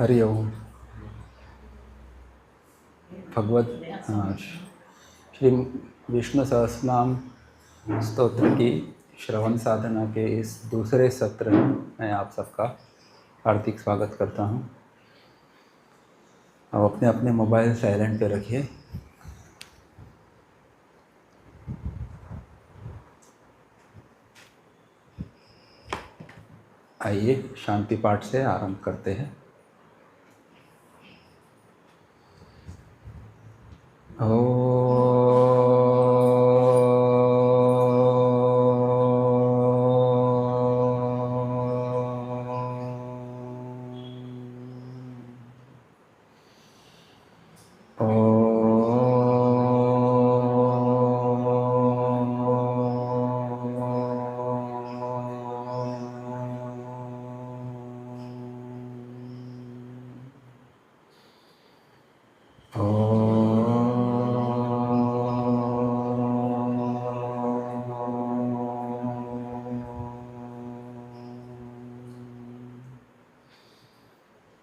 हरि ओम। भगवत श्री विष्णु सहस्रनाम स्तोत्र की श्रवण साधना के इस दूसरे सत्र में मैं आप सबका हार्दिक स्वागत करता हूं। अब अपने अपने मोबाइल साइलेंट पे रखिए। आइए शांति पाठ से आरंभ करते हैं।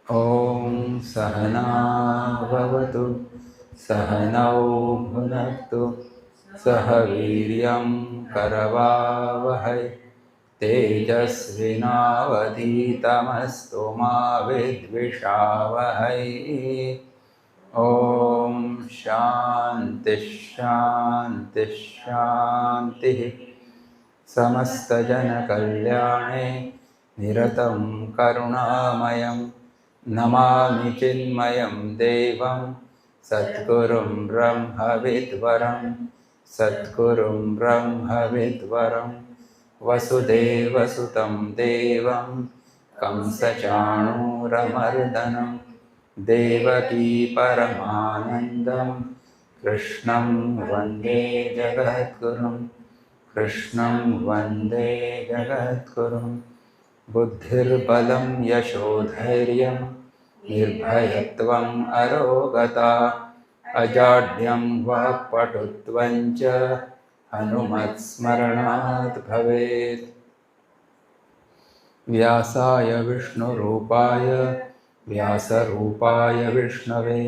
ओम सहना भवतु सहनौ भुनक्तु सह वीर्यं करवावहै तेजस्विनावधीतमस्तु मा विद्विषावहै। ओम शांति शांति शांति। समस्त जन कल्याणे निरतं करुणामयं नमामि चिन्मयं देवं सद्गुरुं ब्रह्मविद्वरं सद्गुरुं ब्रह्मविद्वरं वसुदेवसुतं देवं कंसचाणूरमर्दनं देवकी परमानन्दं कृष्णं वन्दे जगद्गुरुं कृष्णं वन्दे जगद्गुरुं। बुद्धिर्बलं यशोधैर्यं निर्भयत्वम् अरोगता अजाड्यं वाक्पटुत्वं च हनुमत्स्मरणात् भवेत्। व्यासाय विष्णुरूपाय व्यासरूपाय विष्णवे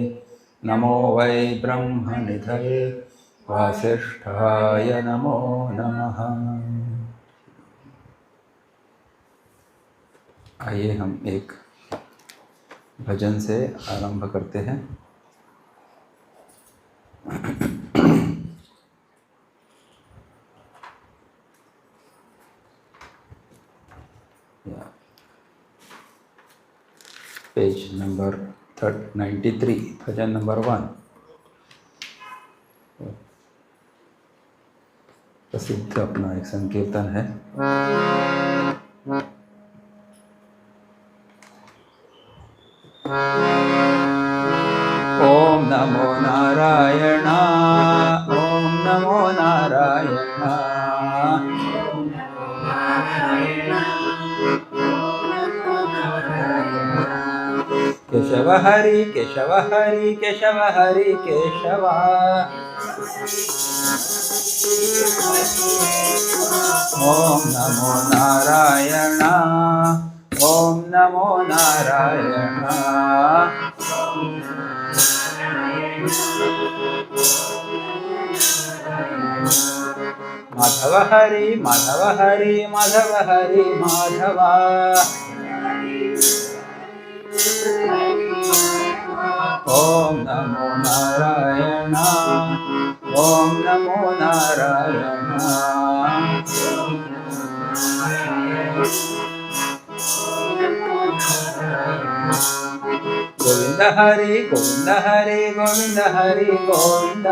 नमो वै ब्रह्मनिधये वासिष्ठाय नमो नमः। आइए हम एक भजन से आरंभ करते हैं। पेज नंबर 93, भजन नंबर 1। प्रसिद्ध अपना एक संकीर्तन है। ओम नमो नारायण ओम नमो नारायण केशव हरि केशव हरि केशव हरि केशव। ओम नमो नारायण ओम नमो नारायण। माधव हरि माधव हरि माधव हरि माधव। ओम नमो नारायण ओम नमो नारायण। गोविंद हरि गोविंद हरि गोविंद हरि गोविंद।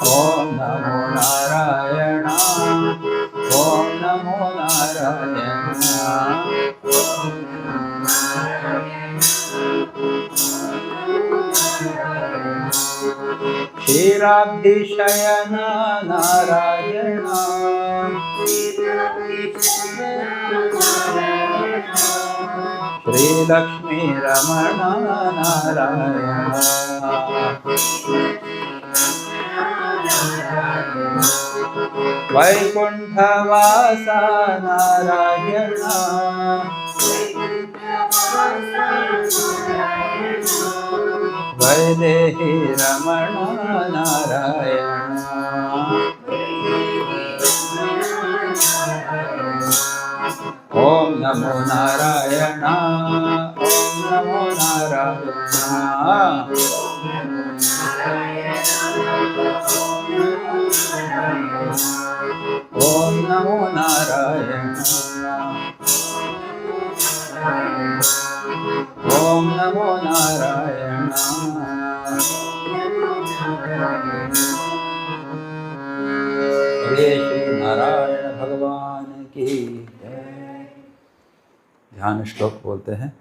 ओम नमो नारायण ओम नमो नारायण। क्षीराब्धिशयन नारायण श्रीलक्ष्मी रमण नारायण। वैकुण्ठवासा नारायण वैदेही रमण नारायण ओम नमो नारायण ओम नमो नारायण ओम नमो नारायण ओम नमो नारायण श्री नारायण भगवान की जय। ध्यान श्लोक बोलते हैं।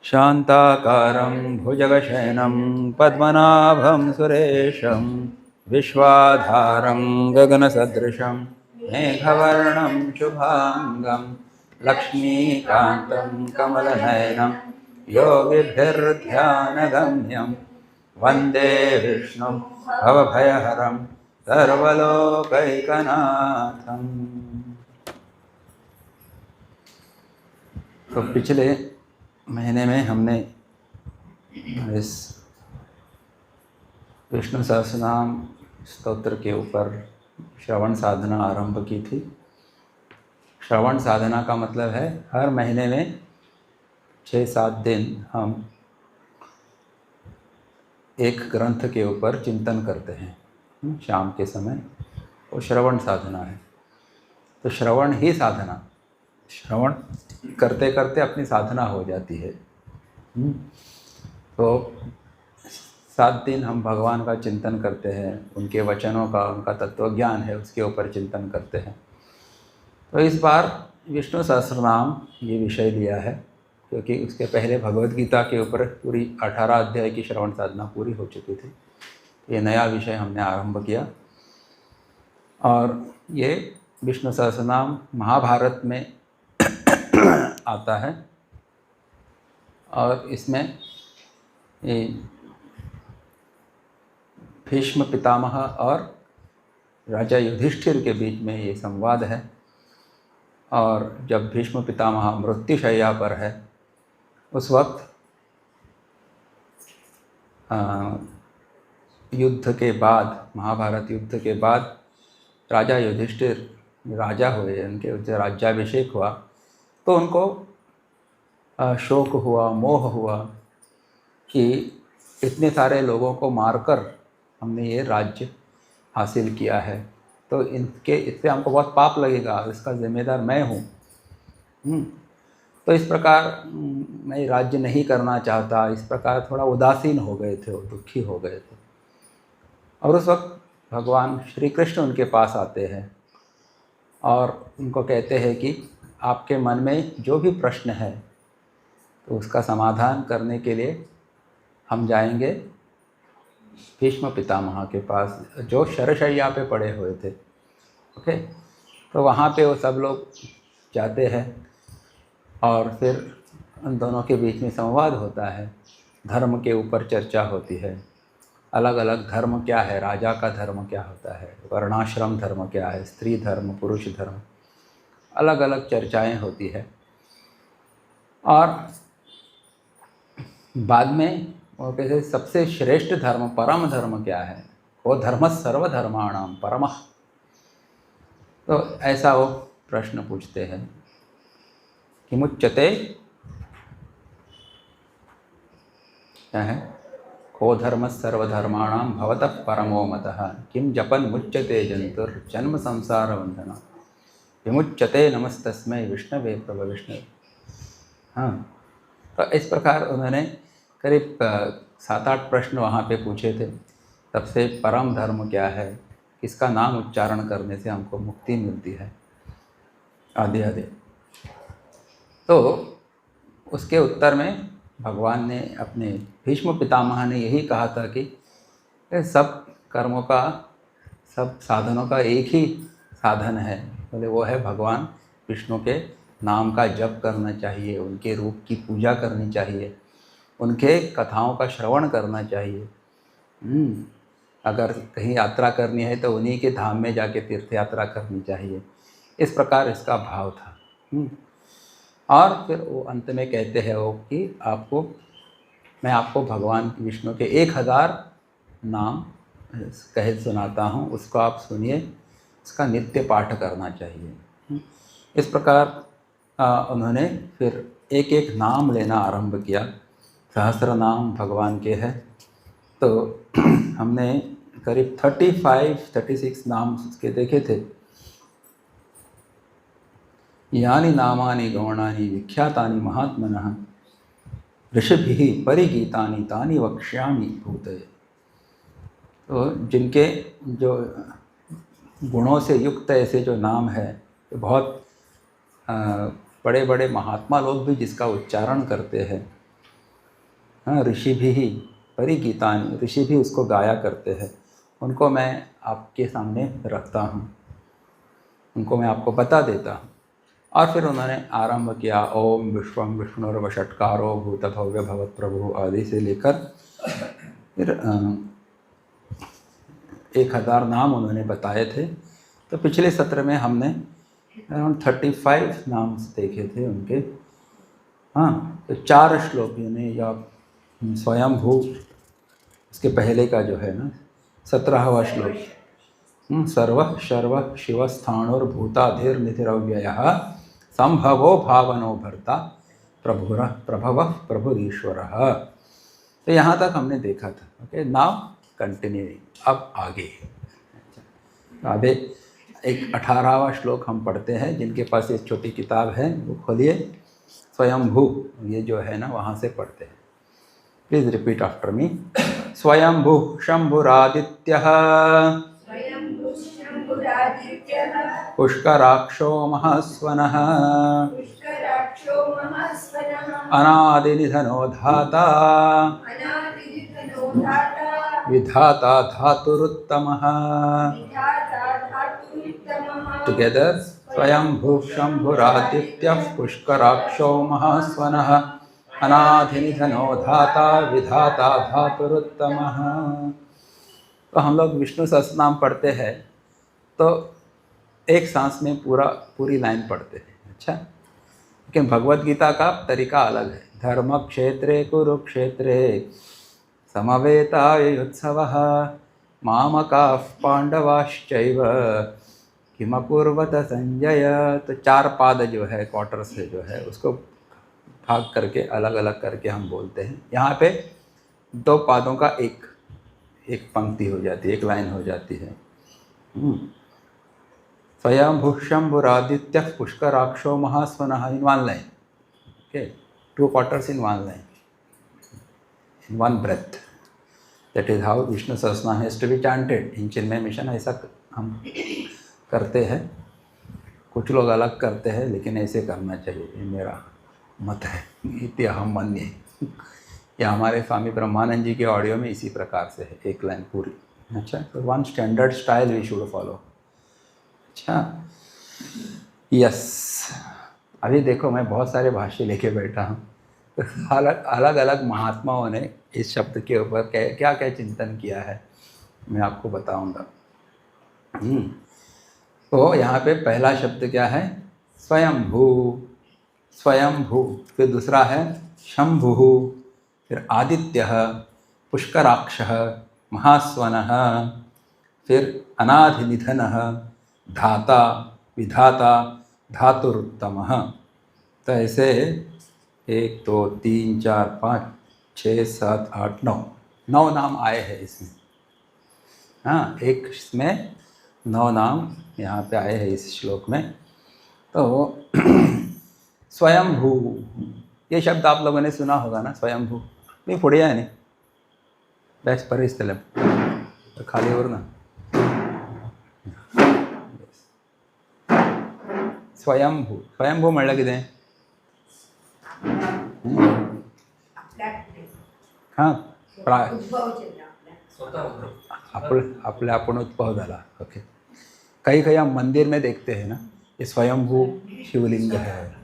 शांताकारं भुजगशयनं पद्मनाभं सुरेशं विश्वाधारं गगनसदृशं मेघवर्णं शुभांगं लक्ष्मीकान्तं कमलनयनं योगिभिर्ध्यानगम्यं वन्दे विष्णुं भवभयहरं सर्वलोकैकनाथम्। तो पिछले महीने में हमने इस विष्णु सहस्रनाम स्तोत्र के ऊपर श्रवण साधना आरंभ की थी। श्रवण साधना का मतलब है हर महीने में 6-7 दिन हम एक ग्रंथ के ऊपर चिंतन करते हैं शाम के समय, वो श्रवण साधना है। तो श्रवण ही साधना, श्रवण करते करते अपनी साधना हो जाती है। तो 7 दिन हम भगवान का चिंतन करते हैं, उनके वचनों का, उनका तत्व ज्ञान है उसके ऊपर चिंतन करते हैं। तो इस बार विष्णु सहस्रनाम ये विषय लिया है, क्योंकि उसके पहले भगवद गीता के ऊपर पूरी 18 अध्याय की श्रवण साधना पूरी हो चुकी थी। ये नया विषय हमने आरंभ किया और ये विष्णु सहस्रनाम महाभारत में आता है और इसमें भीष्म पितामह और राजा युधिष्ठिर के बीच में ये संवाद है। और जब भीष्म पितामह मृत्युशैया पर है उस वक्त युद्ध के बाद, महाभारत युद्ध के बाद राजा युधिष्ठिर राजा हुए, उनके राज्याभिषेक हुआ, तो उनको शोक हुआ, मोह हुआ कि इतने सारे लोगों को मारकर हमने ये राज्य हासिल किया है, तो इससे हमको बहुत पाप लगेगा, इसका जिम्मेदार मैं हूँ। तो इस प्रकार मैं राज्य नहीं करना चाहता, इस प्रकार थोड़ा उदासीन हो गए थे, दुखी हो गए थे। और उस वक्त भगवान श्री कृष्ण उनके पास आते हैं और उनको कहते हैं कि आपके मन में जो भी प्रश्न है तो उसका समाधान करने के लिए हम जाएंगे भीष्म पितामह के पास, जो शरशय्या पे पड़े हुए थे। ओके, तो वहाँ पे वो सब लोग जाते हैं और फिर उन दोनों के बीच में संवाद होता है, धर्म के ऊपर चर्चा होती है। अलग अलग धर्म क्या है, राजा का धर्म क्या होता है, वर्णाश्रम धर्म क्या है, स्त्री धर्म, पुरुष धर्म, अलग अलग चर्चाएं होती है। और बाद में वो कहते हैं सबसे श्रेष्ठ धर्म, परम धर्म क्या है, वो धर्म सर्वधर्माणाम परमः। तो ऐसा वो प्रश्न पूछते हैं कि मुच्यते क्या है, को धर्म सर्वधर्माणाम भवतः परमो मतः किम जपन मुच्यते जंतुर्जन्म संसार बंधना विमुच्यते नमस्तस्मै विष्णवे प्रभ विष्णवे। हाँ, तो इस प्रकार उन्होंने करीब 7-8 प्रश्न वहाँ पे पूछे थे। सबसे परम धर्म क्या है, किसका नाम उच्चारण करने से हमको मुक्ति मिलती है, आदि आदि। तो उसके उत्तर में भगवान ने, अपने भीष्म पितामह ने यही कहा था कि सब कर्मों का, सब साधनों का एक ही साधन है, बोले वो है भगवान विष्णु के नाम का जप करना चाहिए, उनके रूप की पूजा करनी चाहिए, उनके कथाओं का श्रवण करना चाहिए। अगर कहीं यात्रा करनी है तो उन्हीं के धाम में जाके तीर्थ यात्रा करनी चाहिए। इस प्रकार इसका भाव था। और फिर वो अंत में कहते हैं वो कि मैं आपको भगवान विष्णु के 1000 नाम कह सुनाता हूँ, उसको आप सुनिए, इसका नित्य पाठ करना चाहिए। इस प्रकार उन्होंने फिर एक एक नाम लेना आरंभ किया। सहस्र नाम भगवान के हैं, तो हमने करीब 36 नाम उसके देखे थे। यानि नामानि गौणानि विख्यातानि महात्मनः ऋषिभिः परिगीतानि तानि वक्ष्यामि भूतये। तो जिनके जो गुणों से युक्त ऐसे जो नाम है, तो बहुत बड़े बड़े महात्मा लोग भी जिसका उच्चारण करते हैं। हाँ, ऋषि भी परिगीतानि, ऋषि भी उसको गाया करते हैं। उनको मैं आपके सामने रखता हूँ, उनको मैं आपको बता देता हूँ। और फिर उन्होंने आरंभ किया ओम विश्वम विष्णुर्वषट्कारो भूत भव्य भवत प्रभु आदि से लेकर फिर 1000 नाम उन्होंने बताए थे। तो पिछले सत्र में हमने अराउंड 35 नाम देखे थे उनके। हाँ, तो 4 श्लोक यानी या स्वयंभू, उसके पहले का जो है ना 17वां श्लोक, सर्व शर्व शिवस्थाणुर्भूताधिर्निधिरव्ययः संभवो भावनो भर्ता प्रभव प्रभुरीश्वरः। तो यहाँ तक हमने देखा था। ओके, नाउ कंटिन्यूइंग, अब आगे आगे एक 18वां श्लोक हम पढ़ते हैं। जिनके पास ये छोटी किताब है वो खोलिए, स्वयंभू ये जो है ना वहाँ से पढ़ते हैं। Please repeat after me. स्वयंभू शंभुरादित्यः पुष्कराक्षो महास्वनः अनादिनिधनो धाता विधाता धातुरुत्तमः। टुगेदर, स्वयंभू शंभुरादित्यः पुष्कराक्षो महास्वनः अनादिनिधनो धाता विधाता धातुरुत्तमः। तो हम लोग विष्णु सहस्रनाम पढ़ते हैं तो एक सांस में पूरी लाइन पढ़ते हैं। अच्छा, लेकिन भगवद गीता का तरीका अलग है। धर्म क्षेत्रे कुरुक्षेत्रे समवेतायुत्सवः मामकाः पांडवाश्चैव किमकुर्वत संजय। तो 4 पाद जो है, क्वार्टर से जो है उसको भाग करके अलग अलग करके हम बोलते हैं। यहाँ पे 2 पादों का एक पंक्ति हो जाती है, एक लाइन हो जाती है। स्वयंभू शंभुरादित्यः पुष्कराक्षो महास्वनः इन 1 line. Okay, 2 quarters in 1 line, in 1 breath. That is how Vishnu Sahasranam has to be chanted. in Chinmay mission ऐसा हम करते हैं। कुछ लोग अलग करते हैं, लेकिन ऐसे करना चाहिए, ये मेरा मत है। इति अहम मन्ये। या हमारे स्वामी ब्रह्मानंद जी के ऑडियो में इसी प्रकार से है, 1 लाइन पूरी। अच्छा, तो 1 standard style we should follow. अच्छा, यस। अभी देखो, मैं बहुत सारे भाष्य लेके बैठा हूँ। तो अलग अलग महात्माओं ने इस शब्द के ऊपर क्या क्या चिंतन किया है, मैं आपको बताऊंगा। तो यहाँ पे पहला शब्द क्या है? स्वयंभू। स्वयंभू। फिर दूसरा है शंभु, फिर आदित्यः, पुष्कराक्षः, महास्वनः, फिर अनादिनिधनः, धाता, विधाता, धातुरुत्तमः। तो ऐसे 1 2 3 4 5 6 7 8 9 नाम आए हैं इसमें। हाँ, एक इसमें 9 नाम यहाँ पे आए हैं इस श्लोक में। तो स्वयंभू, ये शब्द आप लोगों ने सुना होगा ना, स्वयंभू। मी पुढे आहे नाही, बॅच परिस्थलम तर खालीवर ना। स्वयंभू, स्वयंभू म्हणलं कितें? हां, आपले आपण उद्भव झाला। ओके, कहीं हम मंदिर में देखते हैं ना, ये स्वयंभू शिवलिंग है।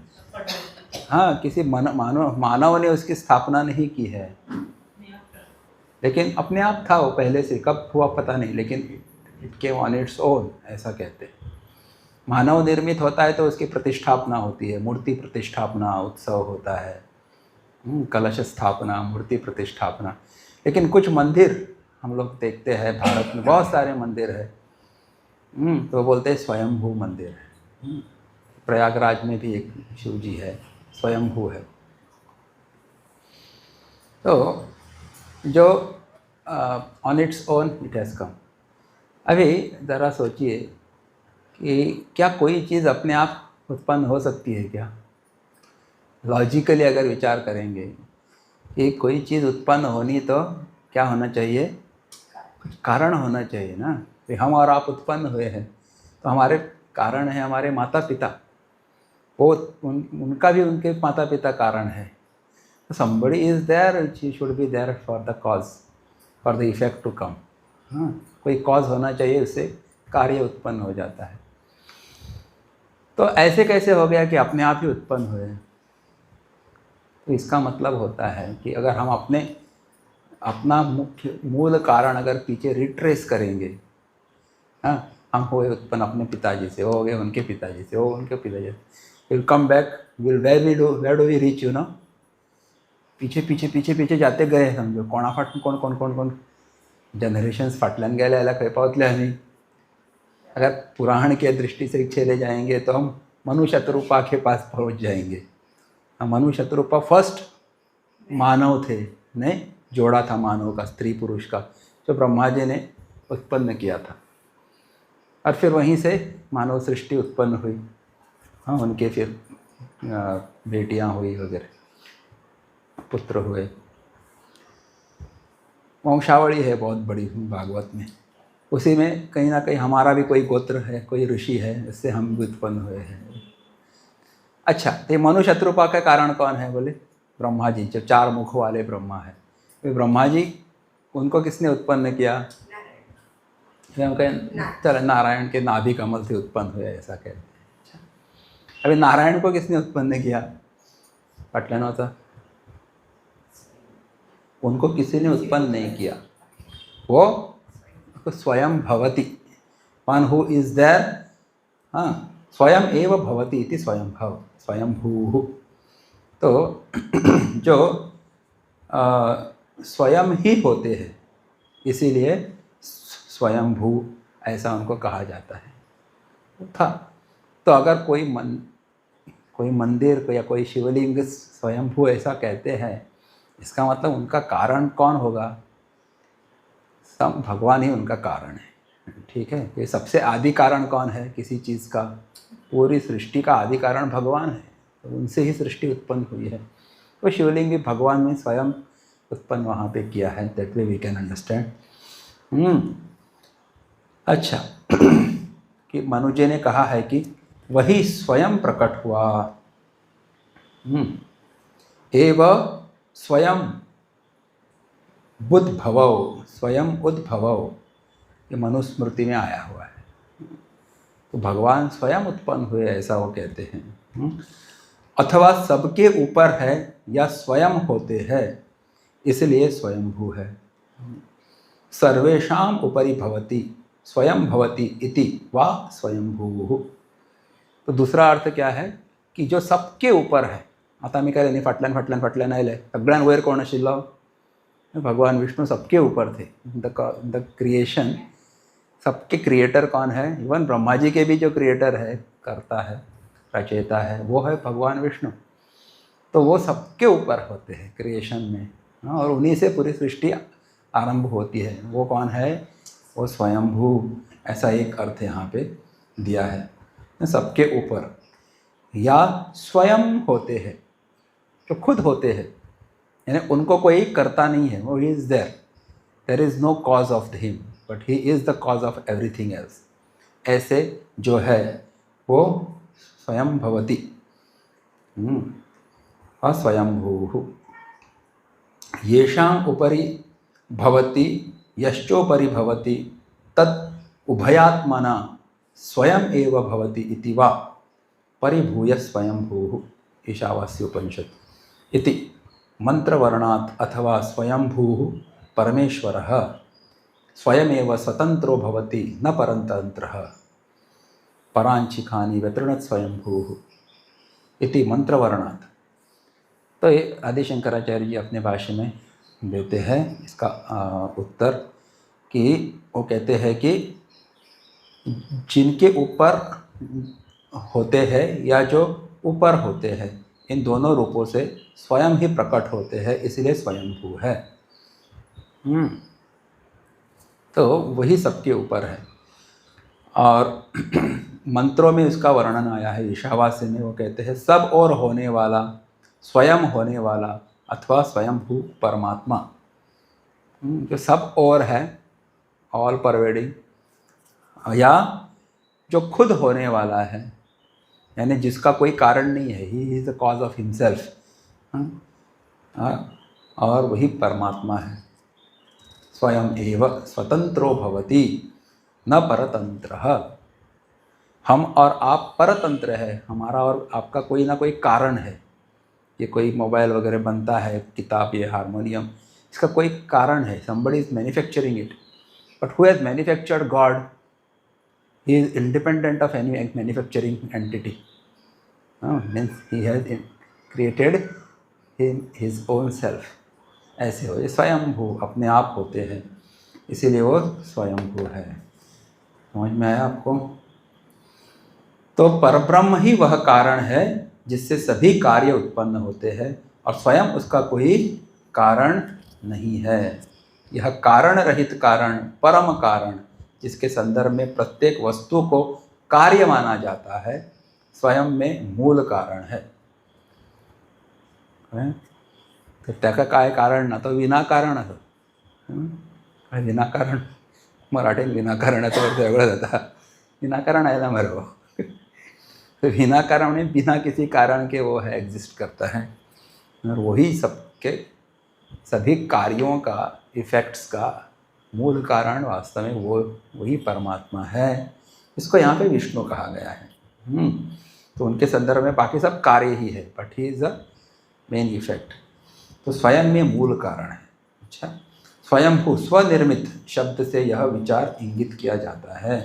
हाँ, किसी मानव ने उसकी स्थापना नहीं की है। लेकिन अपने आप था वो पहले से, कब हुआ पता नहीं, लेकिन it came on its own, ऐसा कहते हैं। मानव निर्मित होता है तो उसकी प्रतिष्ठापना होती है, मूर्ति प्रतिष्ठापना उत्सव होता है, कलश स्थापना, मूर्ति प्रतिष्ठापना। लेकिन कुछ मंदिर हम लोग देखते हैं, भारत में बहुत सारे मंदिर है, तो बोलते हैं स्वयंभू मंदिर है। प्रयागराज में भी एक शिव जी है, स्वयंभू है। तो जो on its own it has come. अभी ज़रा सोचिए कि क्या कोई चीज़ अपने आप उत्पन्न हो सकती है क्या? लॉजिकली अगर विचार करेंगे कि कोई चीज़ उत्पन्न होनी तो क्या होना चाहिए? कुछ कारण होना चाहिए ना। कि हम और आप उत्पन्न हुए हैं तो हमारे कारण है हमारे माता पिता, वो उनका भी उनके माता पिता कारण है। तो somebody is there, she should be there for the cause, for the effect to come। हाँ, कोई कॉज होना चाहिए, उससे कार्य उत्पन्न हो जाता है। तो ऐसे कैसे हो गया कि अपने आप ही उत्पन्न हुए? तो इसका मतलब होता है कि अगर हम अपना मुख्य मूल कारण अगर पीछे रिट्रेस करेंगे, हाँ, हम हुए उत्पन्न अपने पिताजी से, हो गए उनके पिताजी से, हो उनके पिताजी से, will come back, will where do we reach, पीछे पीछे पीछे पीछे जाते गए समझो, कोणाफाट कोण कोण कोण कोण जनरेशन्स फाटल्यान गेले जाल्यार खंय पावतले आमी। अगर पुराण के दृष्टि से चले जाएंगे तो हम मनु शतरूपा के पास पहुंच जाएंगे। हम मनु शतरूपा फर्स्ट मानव थे, नहीं, जोड़ा था मानव का, स्त्री पुरुष का, जो ब्रह्मा जी ने उत्पन्न किया था। और फिर वहीं से मानव सृष्टि उत्पन्न हुई। हाँ, उनके फिर बेटियां हुई वगैरह, पुत्र हुए। वंशावली है बहुत बड़ी भागवत में, उसी में कहीं ना कहीं हमारा भी कोई गोत्र है, कोई ऋषि है, इससे हम भी उत्पन्न हुए हैं। अच्छा, तो मनु शत्रुपा का कारण कौन है? बोले ब्रह्मा जी, जो 4 मुख वाले ब्रह्मा है। वे ब्रह्मा जी, उनको किसने उत्पन्न किया? हम कहें चलो नारायण के नाभि कमल से उत्पन्न हुए, ऐसा कहते हैं। अच्छा, अभी नारायण को किसने उत्पन्न किया? पटलन होता, उनको किसी ने उत्पन्न नहीं किया, वो स्वयं भवति, वन हु इज देयर, हाँ, स्वयं एव भवति इति स्वयंभव, स्वयंभू। तो जो स्वयं ही होते हैं, इसीलिए स्वयंभू ऐसा उनको कहा जाता है। था तो अगर कोई मंदिर या कोई शिवलिंग स्वयंभू ऐसा कहते हैं, इसका मतलब उनका कारण कौन होगा? सब भगवान ही उनका कारण है। ठीक है, ये सबसे आदि कारण कौन है किसी चीज़ का? पूरी सृष्टि का आदि कारण भगवान है, तो उनसे ही सृष्टि उत्पन्न हुई है। तो शिवलिंग भी भगवान ने स्वयं उत्पन्न वहाँ पे किया है। That way we can understand. अच्छा, कि मनुजी ने कहा है कि वही स्वयं प्रकट हुआ, एव स्वयं बुद्भवौ, स्वयं उद्भवौ, ये मनुस्मृति में आया हुआ है। तो भगवान स्वयं उत्पन्न हुए, ऐसा वो कहते हैं। अथवा सबके ऊपर है या स्वयं होते हैं, इसलिए स्वयंभू है। सर्वेषाम उपरि भवति स्वयं भवति इति वा स्वयंभू। तो दूसरा अर्थ क्या है कि जो सबके ऊपर है, आता मी काय फाटल्यान फाटल्यान फाटल्यान आयले, सगळ्यान वयर कोण आशिल्लो? भगवान विष्णु सबके ऊपर थे। द क्रिएशन, सबके क्रिएटर कौन है? इवन ब्रह्मा जी के भी जो क्रिएटर है, करता है, रचयिता है, वो है भगवान विष्णु। तो वो सबके ऊपर होते हैं क्रिएशन में, और उन्हीं से पूरी सृष्टि आरंभ होती है। वो कौन है? वो स्वयंभू, ऐसा एक अर्थ यहाँ पे दिया है। सबके ऊपर या स्वयं होते हैं, जो खुद होते हैं, यानी उनको कोई करता नहीं है, वो he is there is no cause of him, but he is the cause of everything else. ऐसे जो है वो स्वयं भवति, स्वयंभू। येषाम् उपरि भवति यश्चोपरि भवति तत् उभयात्मना स्वयं एव भवति इति वा परिभूय स्वयंभू। ईशावास्योपनिषत् इति मंत्रवर्णात् अथवा स्वयंभू परमेश्वरः स्वयमेव स्वतंत्रो भवति न परतंत्रः परांशिखानि व्यतृणत् स्वयंभूः इति मंत्रवर्णात्। तो ये आदि शंकराचार्य जी अपने भाष्य में देते हैं इसका उत्तर कि वो कहते हैं कि जिनके ऊपर होते हैं या जो ऊपर होते हैं इन दोनों रूपों से स्वयं ही प्रकट होते हैं, इसलिए स्वयंभू है। तो वही सबके ऊपर है। और मंत्रों में उसका वर्णन आया है ईशावास्य में, वो कहते हैं सब और होने वाला, स्वयं होने वाला अथवा स्वयंभू परमात्मा, जो सब और है, ऑल परवेडिंग, या जो खुद होने वाला है, यानी जिसका कोई कारण नहीं है, ही is the cause of himself, और वही परमात्मा है। स्वयं एव स्वतंत्रो भवति न परतंत्रः। हम और आप परतंत्र है, हमारा और आपका कोई ना कोई कारण है। ये कोई मोबाइल वगैरह बनता है, किताब, ये हारमोनियम, इसका कोई कारण है, somebody is manufacturing it, but who has manufactured God? He is independent of any manufacturing entity. Means he has created his own self. ऐसे हो, ये स्वयंभू अपने आप होते हैं, इसीलिए वो स्वयंभू है। समझ में आया आपको? तो परब्रह्म ही वह कारण है जिससे सभी कार्य उत्पन्न होते हैं और स्वयं उसका कोई कारण नहीं है। यह कारण रहित कारण, परम कारण, जिसके संदर्भ में प्रत्येक वस्तु को कार्य माना जाता है, स्वयं में मूल कारण है। तर त्याका काय कारण ना, तो विनाकारण असं विनाकारण, मराठीत विनाकारणाचा अर्थ वेगळा जाता, विनाकारण आहे ना मरो, तो विनाकारण में बिना किसी कारण के वो है, एग्जिस्ट करता है, और वही सबके सभी कार्यों का, इफेक्ट्स का मूल कारण वास्तव में वो वही परमात्मा है। इसको यहाँ पे विष्णु कहा गया है। तो उनके संदर्भ में बाकी सब कार्य ही है, but he is the main effect. तो स्वयं में मूल कारण है। अच्छा, स्वयंभू स्वनिर्मित शब्द से यह विचार इंगित किया जाता है,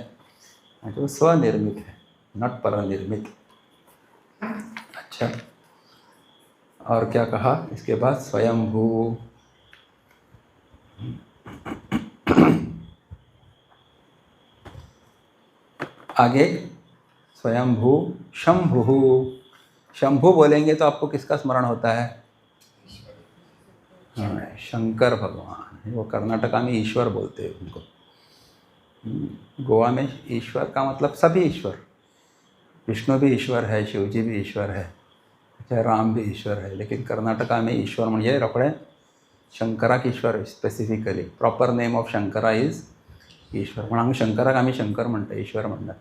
तो स्वनिर्मित है, नॉट परनिर्मित। अच्छा, और क्या कहा इसके बाद? स्वयंभू, आगे स्वयंभू शंभु। शंभु बोलेंगे तो आपको किसका स्मरण होता है? शंकर भगवान। वो कर्नाटका में ईश्वर बोलते हैं उनको, गोवा में ईश्वर का मतलब सभी ईश्वर, विष्णु भी ईश्वर है, शिव जी भी ईश्वर है, चाहे राम भी ईश्वर है, लेकिन कर्नाटका में ईश्वर म्हणजे रोकडे शंकराक Ishwar specifically, proper name of Shankara is Ishwar, म्हणून आम्ही शंकराक आम्ही शंकर म्हणतो, ईश्वर म्हणतात।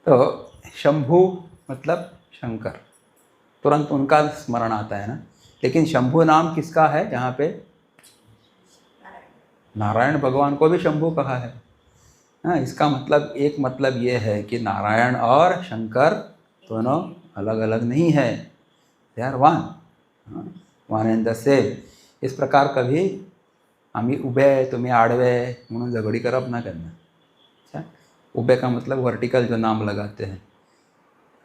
तो शंभू मतलब शंकर, तुरंत उनका स्मरण आता है ना। लेकिन शंभू नाम किसका है? यहाँ पे नारायण भगवान को भी शंभू कहा है। हाँ, इसका मतलब एक मतलब ये है कि नारायण और शंकर दोनों अलग अलग नहीं है, they are one, one and the same. इस प्रकार कभी आम्ही उभे तुम्ही आडवे म्हणून झगड़ी करप ना करना। अच्छा, उभे का मतलब वर्टिकल जो नाम लगाते हैं,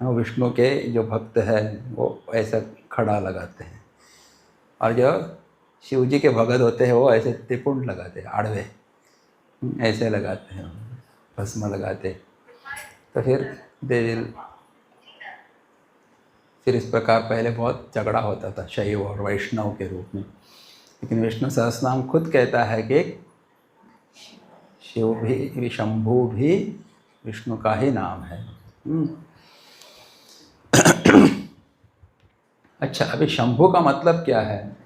विष्णु के जो भक्त है वो ऐसा खड़ा लगाते हैं, और जो शिव जी के भगत होते हैं वो ऐसे त्रिपुंड लगाते हैं, आड़वे ऐसे लगाते हैं, भस्म लगाते हैं। तो फिर इस प्रकार पहले बहुत झगड़ा होता था शैव और वैष्णव के रूप में, लेकिन विष्णु सहस्रनाम खुद कहता है कि शिव भी, शंभु भी विष्णु का ही नाम है। अच्छा, अभी शंभु का मतलब क्या है?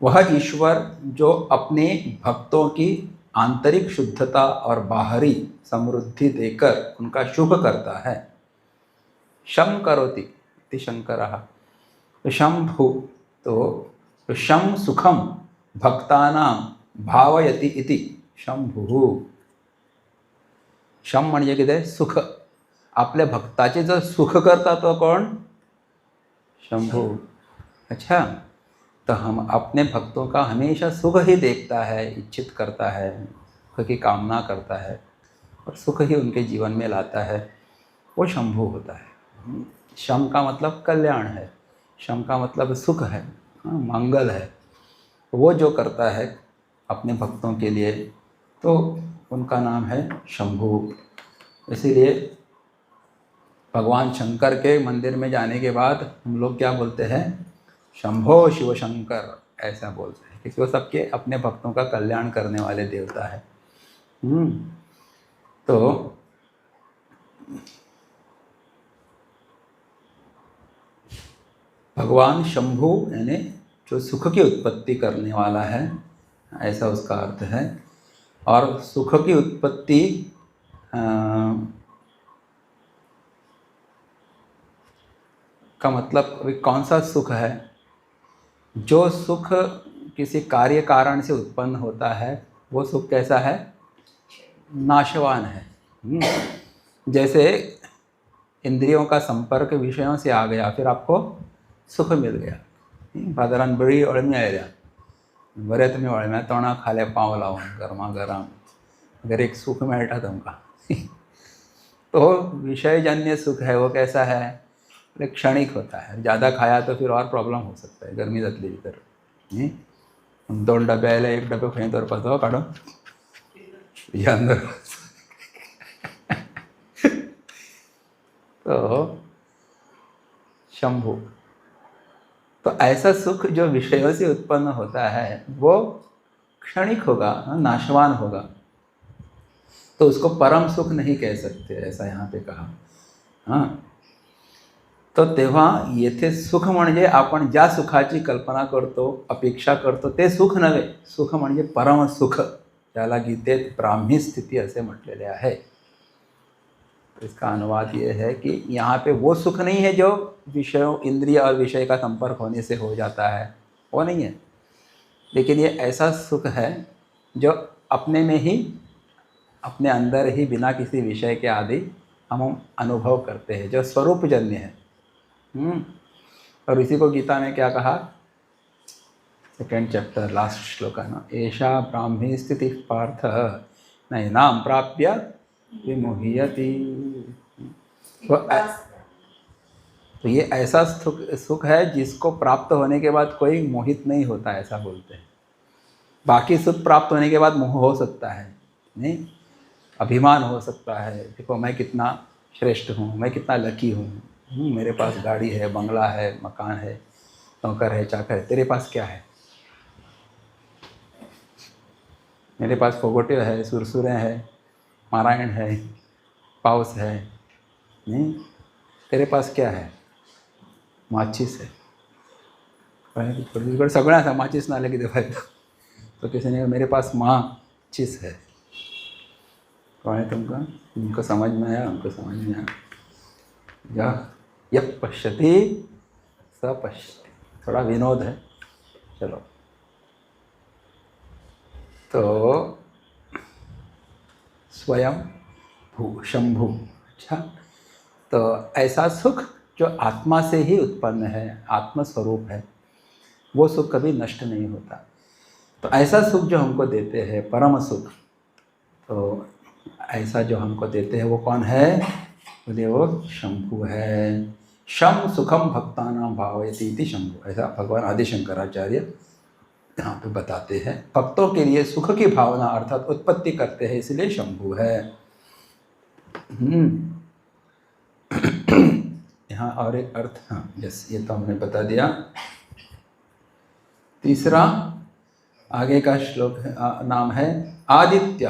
वह ईश्वर जो अपने भक्तों की आंतरिक शुद्धता और बाहरी समृद्धि देकर उनका शुभ करता है। शम करोति इति शंकरः। तो शंभु, तो शम सुखम भक्तानां भावयति इति शंभु। शम म्हणजे कितें? सुख। आपल्या भक्ताचे जो सुख करता तो कोण? शंभू। अच्छा, तो हम अपने भक्तों का हमेशा सुख ही देखता है, इच्छित करता है, सुख की कामना करता है और सुख ही उनके जीवन में लाता है, वो शंभु होता है। शम का मतलब कल्याण है, शम का मतलब सुख है, मंगल है। वो जो करता है अपने भक्तों के लिए तो उनका नाम है शंभु। इसीलिए भगवान शंकर के मंदिर में जाने के बाद हम लोग क्या बोलते हैं? शंभो शिव शंकर, ऐसा बोलते हैं, क्योंकि वो सबके अपने भक्तों का कल्याण करने वाले देवता है। तो भगवान शंभु यानी जो सुख की उत्पत्ति करने वाला है, ऐसा उसका अर्थ है। और सुख की उत्पत्ति का मतलब कौन सा सुख है? जो सुख किसी कार्य कारण से उत्पन्न होता है वो सुख कैसा है? नाशवान है। जैसे इंद्रियों का संपर्क विषयों से आ गया, फिर आपको सुख मिल गया। बाजारान बड़ी अळमी आयल्या, बरे तुम्ही अळम्या तोंडा खाले पाव लावून गरमा गरम, अगर एक सुख मेळटा तुमका। तो विषयजन्य सुख है वो कैसा है? क्षणिक होता है। ज़्यादा खाया तो फिर और प्रॉब्लम हो सकता है, गर्मी जातली तर 2 डबे आयले, 1 डबे खंय दवरपाचो काडून या अंदर। तो शंभु, तो ऐसा सुख जो विषयों से उत्पन्न होता है वो क्षणिक होगा, नाशवान होगा, तो उसको परम सुख नहीं कह सकते, ऐसा यहाँ पे कहा। हाँ, तो तेव्हा येथे सुख म्हणजे आपण ज्या सुखाची कल्पना करतो, अपेक्षा करतो ते सुख नव्हे। सुख म्हणजे परम सुख, ज्याला गीतेत ब्राह्मी स्थिती असे म्हटलेले आहे। इसका अनुवाद ये है कि यहाँ पे वो सुख नहीं है जो विषयों, इंद्रिय और विषय का संपर्क होने से हो जाता है, वो नहीं है। लेकिन ये ऐसा सुख है जो अपने में ही, अपने अंदर ही, बिना किसी विषय के आदि हम अनुभव करते हैं, जो स्वरूपजन्य है। और इसी को गीता में क्या कहा? 2nd चैप्टर लास्ट श्लोक है ना, एषा ब्राह्मी स्थिति पार्थ नैनां प्राप्य विमुह्यति। तो ये ऐसा सुख है जिसको प्राप्त होने के बाद कोई मोहित नहीं होता, ऐसा बोलते हैं। बाकी सुख प्राप्त होने के बाद मोह हो सकता है, नहीं, अभिमान हो सकता है, देखो मैं कितना श्रेष्ठ हूँ, मैं कितना लकी हूँ, मेरे पास गाड़ी है, बंगला है, मकान है, नौकर है, चाकर है। तेरे पास क्या है? मेरे पास फोगोटे है, सुरसुरे है, नारायण है, पाउस है, नहीं, तेरे पास क्या है? माचिस है। सगळं असा माचिस ना लगे फायदा। तो किसी ने मेरे पास माचिस है। कौन है तुमका? उनको समझ में आया, उनको समझ में आया। यह पश्यति स पश्यति, थोड़ा विनोद है, चलो। तो स्वयं भू शंभु, अच्छा, तो ऐसा सुख जो आत्मा से ही उत्पन्न है, आत्मस्वरूप है, वो सुख कभी नष्ट नहीं होता। तो ऐसा सुख जो हमको देते हैं, परम सुख, तो ऐसा जो हमको देते हैं वो कौन है? बोले वो शंभु है। शम सुखम भक्तानां भावयति इति शंभु, ऐसा भगवान आदि शंकराचार्य यहाँ पे बताते हैं। भक्तों के लिए सुख की भावना अर्थात उत्पत्ति करते हैं, इसलिए शंभु है। यहाँ और एक अर्थ, हाँ यस, ये तो हमने बता दिया। तीसरा आगे का श्लोक नाम है आदित्य।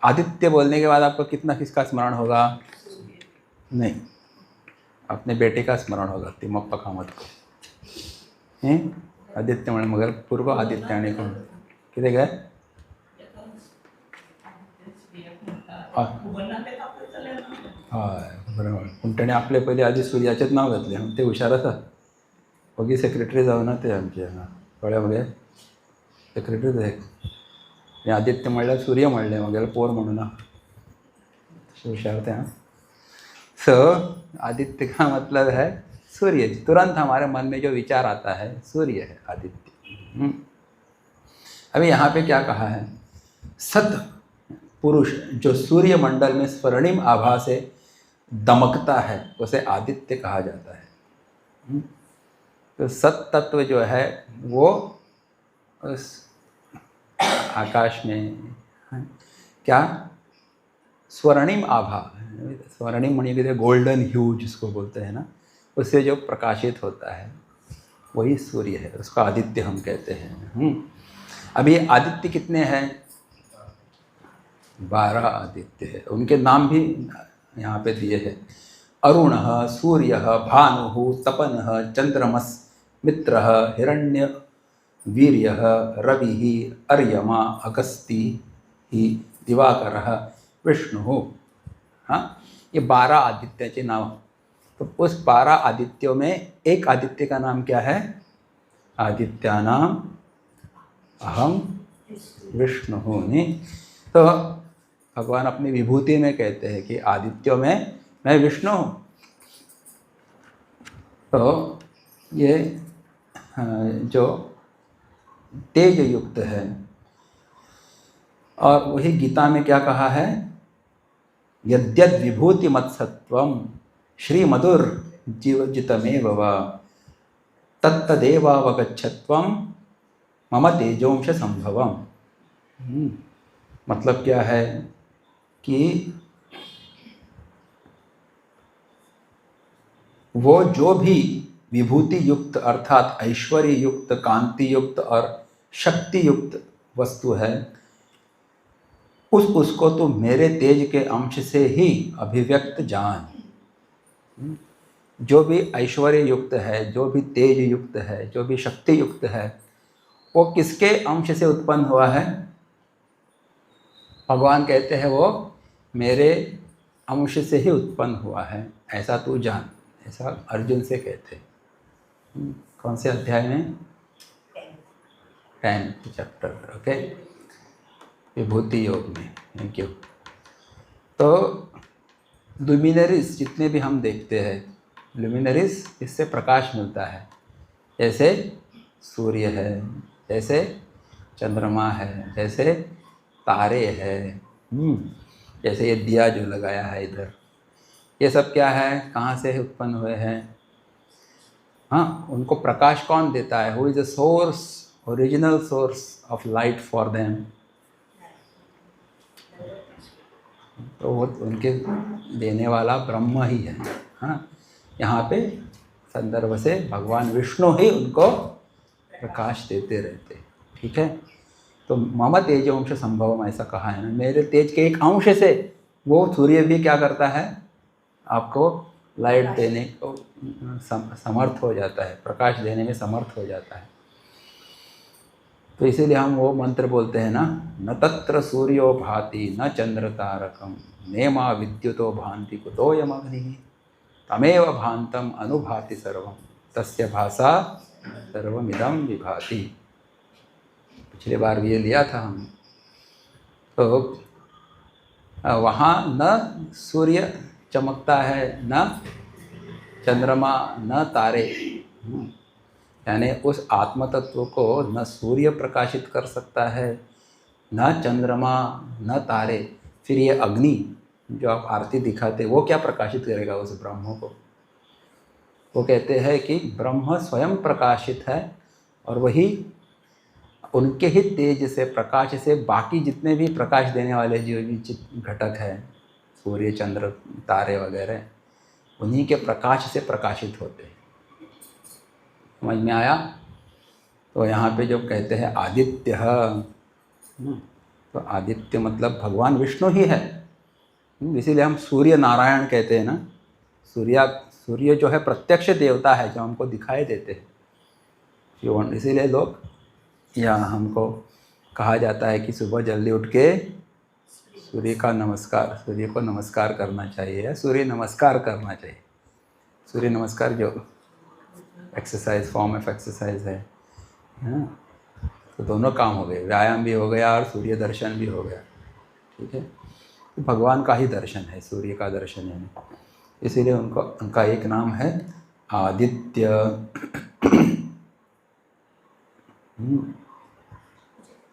आदित्य बोलने के बाद आपको किसका स्मरण होगा? नहीं, अपने बेटे का स्मरण होगा, तिम्मप्पा कामत को। आदित्य म्हणे, मगर पूर्व आदित्य आणि कोण किती काय? हय बरोबर, पूण ताणें आपले पयलीं आधी सूर्याचेंच नांव घातलें, ते हुशार आसा। ओगी सेक्रेटरी जावना ते आमचे हांगा कळ्ळें मगे, सेक्रेटरी ते आदित्य म्हणल्यार सूर्य म्हणलें, मगेर पोर म्हणून ना, हुशार थे। हाँ, सो आदित्य का मतलब है सूर्य जी, तुरंत हमारे मन में जो विचार आता है सूर्य है, आदित्य। अभी यहाँ पे क्या कहा है, सत पुरुष जो सूर्य मंडल में स्वर्णिम आभा से दमकता है उसे आदित्य कहा जाता है। तो सत तत्व जो है वो उस आकाश में क्या स्वर्णिम आभा, स्वर्णिम मणि के गोल्डन ह्यू जिसको बोलते हैं ना, उससे जो प्रकाशित होता है वही सूर्य है, उसका आदित्य हम कहते हैं। अभी आदित्य कितने हैं, 12 आदित्य है। उनके नाम भी यहाँ पे दिए हैं, अरुण, सूर्य, भानु, तपन, चंद्रमस, मित्र, हिरण्य, वीर्य, रवि, अर्यमा, अगस्ती, दिवाकर, विष्णु। हाँ, ये 12 आदित्य के नाम। तो उस 12 आदित्यों में एक आदित्य का नाम क्या है, आदित्यानाम अहम विष्णु हूँ। नहीं तो भगवान अपनी विभूति में कहते हैं कि आदित्यों में मैं विष्णु हूँ। तो ये जो तेज युक्त है, और वही गीता में क्या कहा है, यद्यद विभूति मत्सत्वम श्रीमधुर जीवजितमेव वा तत्तदेवावगच्छत्वम मम तेजोंश संभवम। मतलब क्या है कि वो जो भी विभूति युक्त अर्थात ऐश्वर्य युक्त, कांति युक्त और शक्ति युक्त वस्तु है, उसको तो मेरे तेज के अंश से ही अभिव्यक्त जान। जो भी ऐश्वर्य युक्त है, जो भी तेज युक्त है, जो भी शक्ति युक्त है, वो किसके अंश से उत्पन्न हुआ है, भगवान कहते हैं वो मेरे अंश से ही उत्पन्न हुआ है, ऐसा तू जान। ऐसा अर्जुन से कहते हैं। कौन से अध्याय में, 10th चैप्टर। ओके, विभूति योग में। Thank you. तो लुमिनरीज जितने भी हम देखते हैं, लुमिनरीज इससे प्रकाश मिलता है। जैसे सूर्य है, जैसे चंद्रमा है, जैसे तारे हैं, जैसे ये दिया जो लगाया है इधर, ये सब क्या है, कहाँ से उत्पन्न हुए हैं। हाँ, उनको प्रकाश कौन देता है, who is the source, original source of light for them. तो वो उनके देने वाला ब्रह्म ही है। हाँ, यहाँ पे संदर्भ से भगवान विष्णु ही उनको प्रकाश देते रहते। ठीक है, तो मम तेज अंश संभवम ऐसा कहा है ना, मेरे तेज के एक अंश से वो सूर्य भी क्या करता है, आपको लाइट देने को समर्थ हो जाता है, प्रकाश देने में समर्थ हो जाता है। तो इसीलिए हम वो मंत्र बोलते हैं ना, न तत्र सूर्यो भाति न चंद्र तारकम नेमा विद्युतो भांति कुतोयम अग्निः तमेव भांतम अनुभाति सर्वम तस्य भाषा सर्वमिदं विभाति। पिछले बार ये लिया था हम। तो वहाँ न सूर्य चमकता है, न चंद्रमा, न तारे, यानी उस आत्म तत्व को न सूर्य प्रकाशित कर सकता है, न चंद्रमा, न तारे। फिर ये अग्नि जो आप आरती दिखाते, वो क्या प्रकाशित करेगा उस ब्रह्म को। वो कहते हैं कि ब्रह्म स्वयं प्रकाशित है, और वही उनके ही तेज से, प्रकाश से बाकी जितने भी प्रकाश देने वाले जो भी घटक है, सूर्य, चंद्र, तारे वगैरह, उन्हीं के प्रकाश से प्रकाशित होते हैं। समझ में आया। तो यहाँ पे जो कहते हैं आदित्य, तो आदित्य मतलब भगवान विष्णु ही है। इसीलिए हम सूर्य नारायण कहते हैं ना। सूर्य जो है प्रत्यक्ष देवता है, जो हमको दिखाई देते हैं। इसीलिए लोग या हमको कहा जाता है कि सुबह जल्दी उठ के सूर्य को नमस्कार करना चाहिए, या सूर्य नमस्कार करना चाहिए। सूर्य नमस्कार जो एक्सरसाइज, फॉर्म ऑफ एक्सरसाइज है, तो दोनों काम हो गए, व्यायाम भी हो गया और सूर्य दर्शन भी हो गया। ठीक है, तो भगवान का ही दर्शन है, सूर्य का दर्शन है। इसीलिए उनका एक नाम है आदित्य,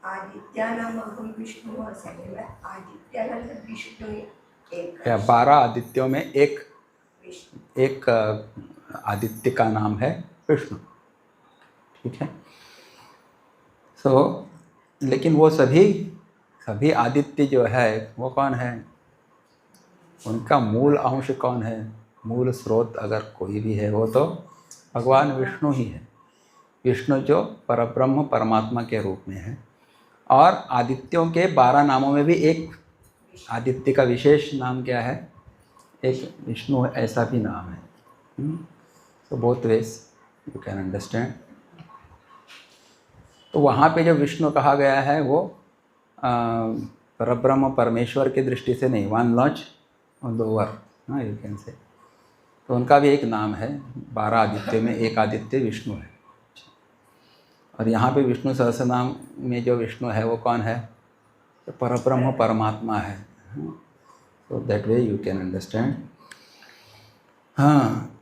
आदित्यानामहं विष्णुः अस्मि। आदित्यानंतर विष्णु एक या 12 आदित्यों में एक विष्णु। आदित्य का नाम है विष्णु, ठीक है। लेकिन वो सभी आदित्य जो है वो कौन है, उनका मूल अंश कौन है, मूल स्रोत अगर कोई भी है वो तो भगवान विष्णु ही है। विष्णु जो परब्रह्म परमात्मा के रूप में है। और आदित्यों के 12 नामों में भी एक आदित्य का विशेष नाम क्या है, एक विष्णु ऐसा भी नाम है। तो both ways you can understand. तो वहाँ पे जो विष्णु कहा गया है वो परब्रह्म परमेश्वर की दृष्टि से नहीं, वन नॉच लोअर, हाँ यू कैन से। तो उनका भी एक नाम है, 12 आदित्य में एक आदित्य विष्णु है। और यहाँ पे विष्णु सहस्रनाम में जो विष्णु है वो कौन है, तो परब्रह्म परमात्मा है। तो that way you can understand. हाँ,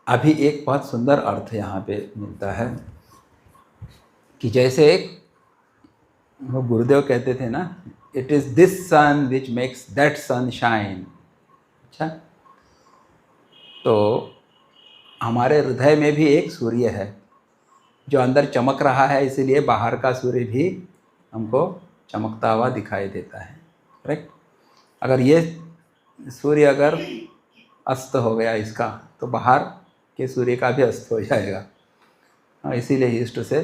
अभी एक बहुत सुंदर अर्थ यहाँ पे मिलता है कि जैसे एक वो गुरुदेव कहते थे ना, it is this sun which makes that sun shine. अच्छा, तो हमारे हृदय में भी एक सूर्य है जो अंदर चमक रहा है, इसीलिए बाहर का सूर्य भी हमको चमकता हुआ दिखाई देता है, करेक्ट। अगर ये सूर्य अगर अस्त हो गया इसका, तो बाहर के सूर्य का भी अस्त हो जाएगा। इसीलिए ही to say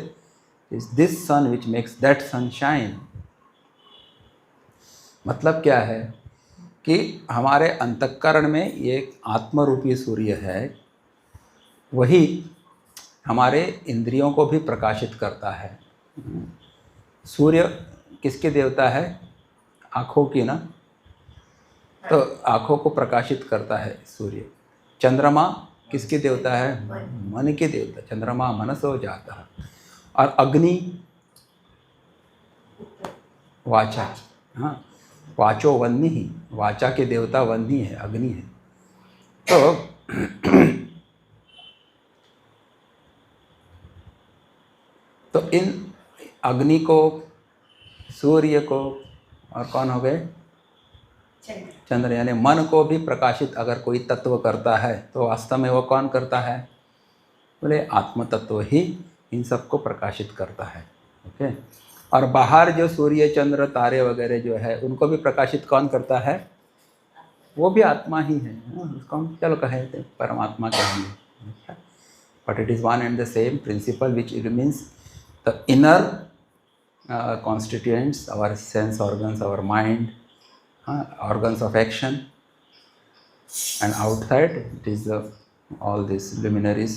is this sun which makes that sun shine. मतलब क्या है कि हमारे अंतःकरण में ये आत्मरूपी सूर्य है, वही हमारे इंद्रियों को भी प्रकाशित करता है। सूर्य किसके देवता है, आँखों की ना, तो आँखों को प्रकाशित करता है सूर्य। चंद्रमा किसके देवता है, मन के देवता, चंद्रमा मनसो जाता है। और अग्नि वाचा, हाँ वाचो वन्नी ही, वाचा के देवता वन्नी है, अग्नि है। तो इन अग्नि को, सूर्य को, और कौन हो गए, चंद्र, यानी मन को भी प्रकाशित अगर कोई तत्व करता है तो वास्तव में वो कौन करता है, बोले आत्म तत्व ही इन सबको प्रकाशित करता है। ओके। और बाहर जो सूर्य चंद्र तारे वगैरह जो है उनको भी प्रकाशित कौन करता है, वो भी आत्मा ही है। उसको हम चलो कहे थे परमात्मा कहेंगे, but it is one and the same principle which remains the inner constituents, our sense organs, our mind, organs of action, and outside it is all these luminaries.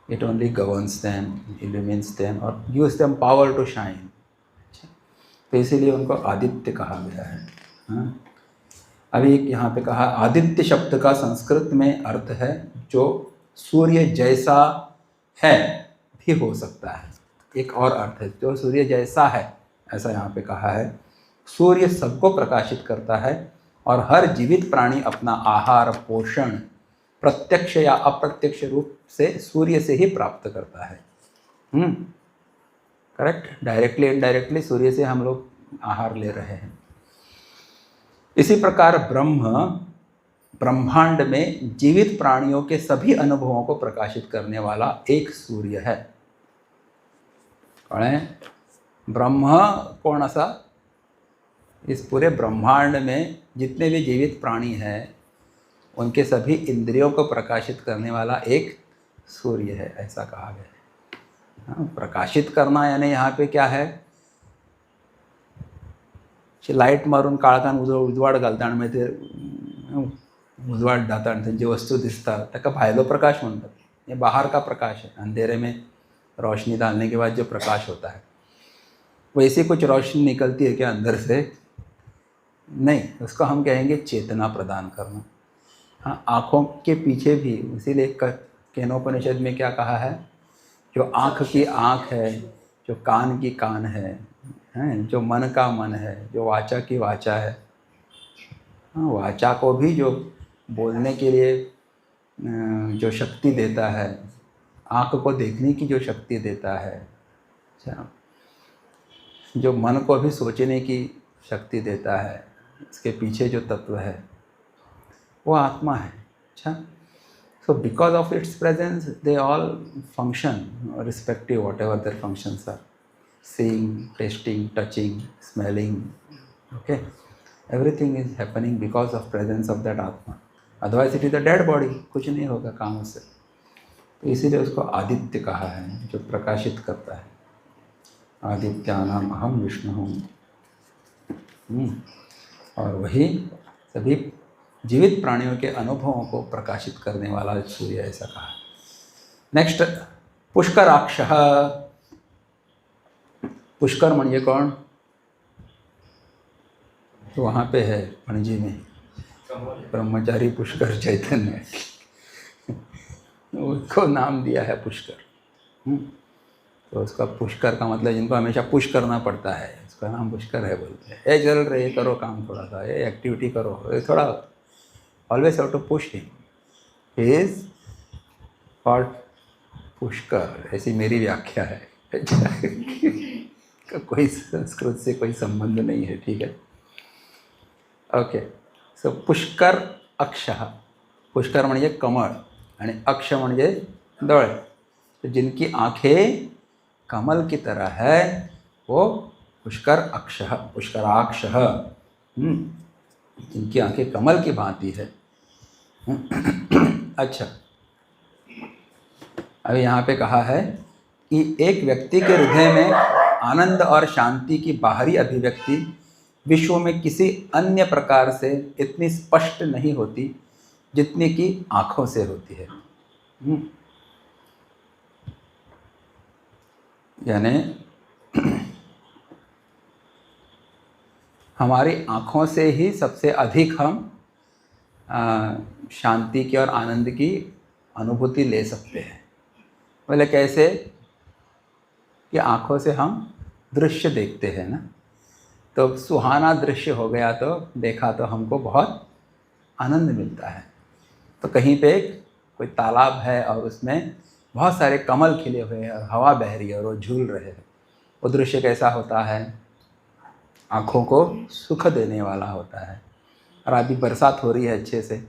It only governs them, illumines them और gives them power to shine. तो इसीलिए उनको आदित्य कहा गया है। हाँ, अभी यहाँ पे कहा आदित्य शब्द का संस्कृत में अर्थ है जो सूर्य जैसा है भी हो सकता है। एक और अर्थ है जो सूर्य जैसा है, ऐसा यहाँ पे कहा है। सूर्य सबको प्रकाशित करता है और हर जीवित प्राणी अपना आहार पोषण प्रत्यक्ष या अप्रत्यक्ष रूप से सूर्य से ही प्राप्त करता है। करेक्ट, डायरेक्टली इनडायरेक्टली सूर्य से हम लोग आहार ले रहे हैं। इसी प्रकार ब्रह्मांड में जीवित प्राणियों के सभी अनुभवों को प्रकाशित करने वाला एक सूर्य है। कौन है, ब्रह्म कौन असा, इस पूरे ब्रह्मांड में जितने भी जीवित प्राणी हैं उनके सभी इंद्रियों को प्रकाशित करने वाला एक सूर्य है, ऐसा कहा गया है। प्रकाशित करना यानी यहाँ पे क्या है, लाईट मारून काळखान उजवाड घालता आणि ते उजवाड जाता आणि जे वस्तू दिसतात त्याका भायलो प्रकाश म्हणतात। ये बाहर का प्रकाश है, अंधेरे में रोशनी डालने के बाद जो प्रकाश होता है, वैसे कुछ रोशनी निकलती है क्या अंदर से, नहीं, उसको हम कहेंगे चेतना प्रदान करना। हाँ, आँखों के पीछे भी, इसीलिए केनोपनिषद में क्या कहा है, जो आँख की आँख है, जो कान की कान है, जो मन का मन है, जो वाचा की वाचा है, हाँ, वाचा को भी जो बोलने के लिए जो शक्ति देता है, आँख को देखने की जो शक्ति देता है, अच्छा, जो मन को भी सोचने की शक्ति देता है, इसके पीछे जो तत्व है वो आत्मा है। अच्छा, so because of its presence they all function respective whatever their functions are, seeing, tasting, touching, smelling, okay, everything is happening because of presence of that atma, otherwise it is a dead body, कुछ नहीं होगा काम उससे। तो इसीलिए उसको आदित्य कहा है, जो प्रकाशित करता है। आदित्यानाम अहम विष्णु हूँ। और वही सभी जीवित प्राणियों के अनुभवों को प्रकाशित करने वाला सूर्य, ऐसा कहा। नेक्स्ट, पुष्कराक्ष। पुष्कर म्हणजे कौन? तो वहाँ पे है पणजी में ब्रह्मचारी पुष्कर चैतन्य, उसको नाम दिया है पुष्कर। तो उसका पुष्कर का मतलब जिनको हमेशा पुश करना पड़ता है, उसका नाम पुष्कर है बोलते हैं। ये चल रहे, करो काम थोड़ा सा, ये एक्टिविटी करो, ये थोड़ा always have to push him, he is called Pushkar, ऐसी मेरी व्याख्या है। कोई संस्कृत से कोई संबंध नहीं है, ठीक है, ओके। सो पुष्कर अक्ष, पुष्कर म्हणजे कमळ आणि अक्ष म्हणजे डोळे। तो जिनकी आंखें कमल की तरह है वो पुष्कर अक्ष, पुष्कराक्ष, जिनकी आंखें कमल की भांति है। अच्छा, अभी यहाँ पे कहा है कि एक व्यक्ति के हृदय में आनंद और शांति की बाहरी अभिव्यक्ति विश्व में किसी अन्य प्रकार से इतनी स्पष्ट नहीं होती जितनी कि आँखों से होती है। यानी हमारी आँखों से ही सबसे अधिक हम शांति की और आनंद की अनुभूति ले सकते हैं। बोले कैसे? कि आँखों से हम दृश्य देखते हैं ना, तो सुहाना दृश्य हो गया तो देखा तो हमको बहुत आनंद मिलता है। तो कहीं पे कोई तालाब है और उसमें बहुत सारे कमल खिले हुए हैं और हवा बह रही है और वो झूल रहे हैं, वो दृश्य कैसा होता है? आँखों को सुख देने वाला होता है। और अभी बरसात हो रही है अच्छे से,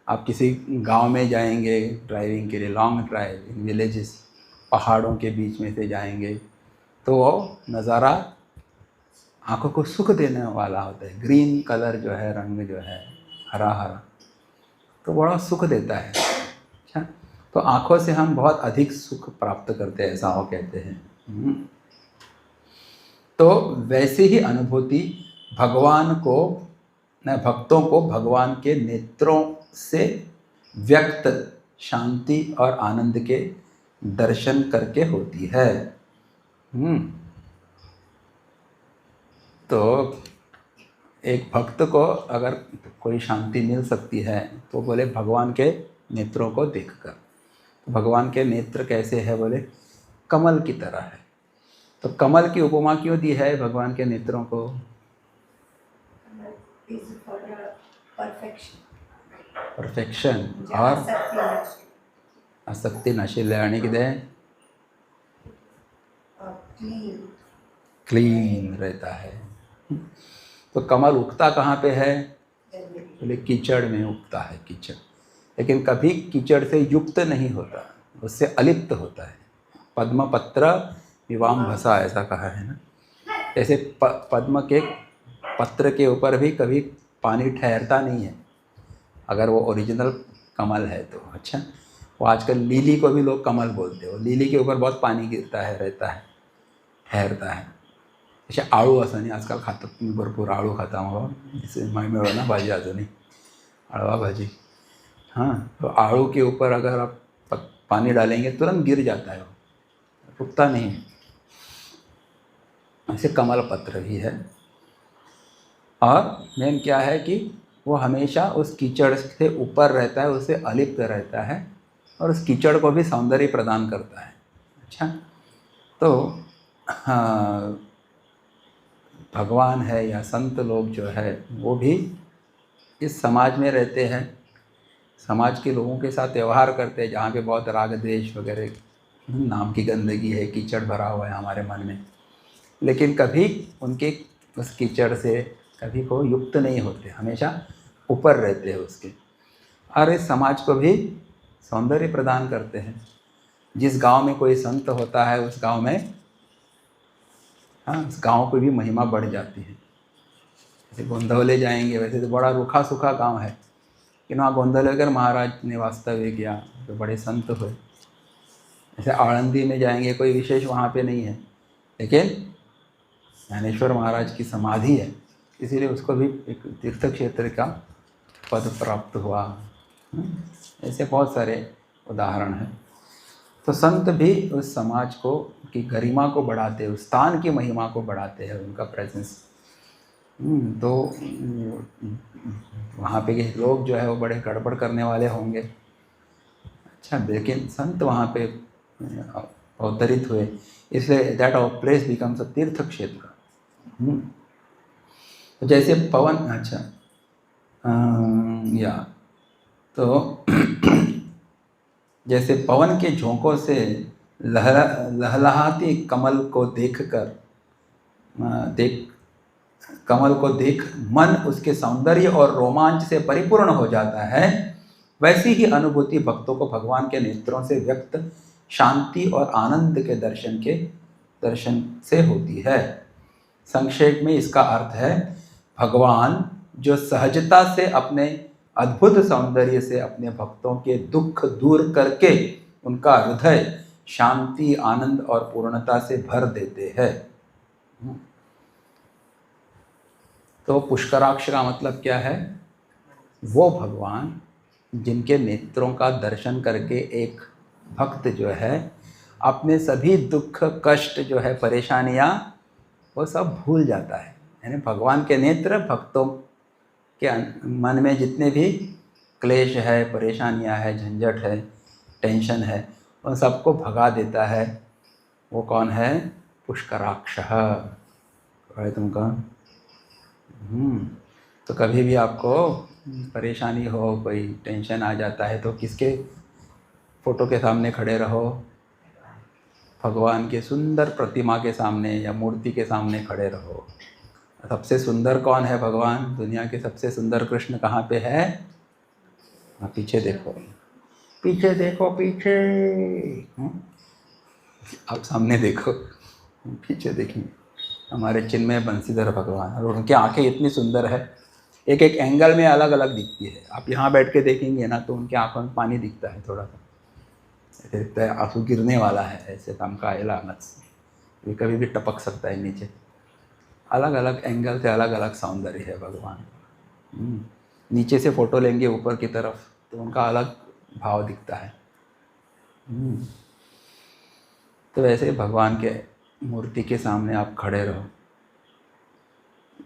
आप किसी गांव में जाएंगे ड्राइविंग के लिए, लॉन्ग ड्राइव इन विलेजेस, पहाड़ों के बीच में से जाएंगे तो वो नज़ारा आँखों को सुख देने वाला होता है। ग्रीन कलर जो है, रंग जो है हरा हरा, तो बड़ा सुख देता है। अच्छा, तो आँखों से हम बहुत अधिक सुख प्राप्त करते हैं, ऐसा वो कहते हैं। तो वैसे ही अनुभूति भगवान को न भक्तों को भगवान के नेत्रों से व्यक्त शांति और आनंद के दर्शन करके होती है। तो एक भक्त को अगर कोई शांति मिल सकती है तो बोले भगवान के नेत्रों को देखकर। तो भगवान के नेत्र कैसे है? बोले कमल की तरह है। तो कमल की उपमा क्यों दी है भगवान के नेत्रों को? परफेक्शन और आसक्ती नशीले आणि कितें क्लीन रहता है। तो कमल उगता कहाँ पे है? बोले कीचड़ में उगता है, कीचड़। लेकिन कभी कीचड़ से युक्त नहीं होता, उससे अलिप्त होता है। पद्म पत्र विवाम भसा, ऐसा कहा है ना। जैसे पद्म के पत्र के ऊपर भी कभी पानी ठहरता नहीं है अगर वो ओरिजिनल कमल है तो। अच्छा, वो आजकल लीली को भी लोग कमल बोलते हो, लीली के ऊपर बहुत पानी गिरता है, रहता है, ठहरता है। असे आळू असं नाही, आजकाल खातात, मी भरपूर आळू खाता मग, जैसे मिळो ना भाजी अजूनही आळवा भाजी। हाँ, तो आड़ू के ऊपर अगर आप पानी डालेंगे तुरंत गिर जाता है, रुकता नहीं है। ऐसे कमल पत्र भी है। और मेन क्या है कि वो हमेशा उस कीचड़ से ऊपर रहता है, उससे अलिप्त रहता है और उस कीचड़ को भी सौंदर्य प्रदान करता है। अच्छा, तो भगवान है या संत लोग जो है वो भी इस समाज में रहते हैं, समाज के लोगों के साथ व्यवहार करते हैं, जहाँ पे बहुत राग द्वेष वगैरह नाम की गंदगी है, कीचड़ भरा हुआ है हमारे मन में, लेकिन कभी उनके उस कीचड़ से कभी को युक्त नहीं होते, हमेशा ऊपर रहते हैं उसके। और इस समाज को भी सौंदर्य प्रदान करते हैं। जिस गांव में कोई संत होता है उस गांव में, हाँ, उस गांव की भी महिमा बढ़ जाती है। जैसे गोंदवले जाएंगे, वैसे तो बड़ा रूखा सूखा गांव है, लेकिन वहाँ गोंदवलेकर महाराज ने वास्तव्य किया तो बड़े संत हुए। जैसे आळंदी में जाएंगे, कोई विशेष वहाँ पे नहीं है, लेकिन ज्ञानेश्वर महाराज की समाधि है, इसीलिए उसको भी एक तीर्थ क्षेत्र का पद प्राप्त हुआ। ऐसे बहुत सारे उदाहरण हैं। तो संत भी उस समाज को की गरिमा को बढ़ाते हैं, उस स्थान की महिमा को बढ़ाते हैं, उनका प्रेजेंस। तो वहाँ पे के लोग जो है वो बड़े गड़बड़ करने वाले होंगे, अच्छा, लेकिन संत वहाँ पे अवतरित हुए, इसलिए that our place becomes a tirtha kshetra. तो जैसे पवन, अच्छा, या तो जैसे पवन के झोंकों से लहलहाती कमल को कमल को देख मन उसके सौंदर्य और रोमांच से परिपूर्ण हो जाता है, वैसी ही अनुभूति भक्तों को भगवान के नेत्रों से व्यक्त शांति और आनंद के दर्शन से होती है। संक्षेप में इसका अर्थ है, भगवान जो सहजता से अपने अद्भुत सौंदर्य से अपने भक्तों के दुख दूर करके उनका हृदय शांति, आनंद और पूर्णता से भर देते हैं। तो पुष्कराक्ष का मतलब क्या है? वो भगवान जिनके नेत्रों का दर्शन करके एक भक्त जो है अपने सभी दुख, कष्ट जो है, परेशानियाँ, वो सब भूल जाता है। यानी भगवान के नेत्र भक्तों के मन में जितने भी क्लेश है, परेशानियां है, झंझट है, टेंशन है, उन सबको भगा देता है। वो कौन है? पुष्कराक्षः। तुम कौन? तो कभी भी आपको परेशानी हो, कोई टेंशन आ जाता है, तो किसके फोटो के सामने खड़े रहो? भगवान के सुंदर प्रतिमा के सामने या मूर्ति के सामने खड़े रहो। सबसे सुंदर कौन है? भगवान। दुनिया के सबसे सुंदर कृष्ण कहाँ पे है? पीछे देखो, पीछे देखो, पीछे। आप सामने देखो, पीछे देखिए, हमारे चिन्मय बंसीधर भगवान। और उनकी आंखें इतनी सुंदर है, एक एक एंगल में अलग अलग दिखती है। आप यहाँ बैठ के देखेंगे ना तो उनकी आंखों में पानी दिखता है, थोड़ा सा ऐसे दिखता है, आंसू गिरने वाला है, ऐसे काम का एलानत से कभी भी टपक सकता है नीचे। अलग अलग एंगल से अलग अलग सौंदर्य है भगवान। नीचे से फोटो लेंगे ऊपर की तरफ तो उनका अलग भाव दिखता है। तो वैसे भगवान के मूर्ति के सामने आप खड़े रहो।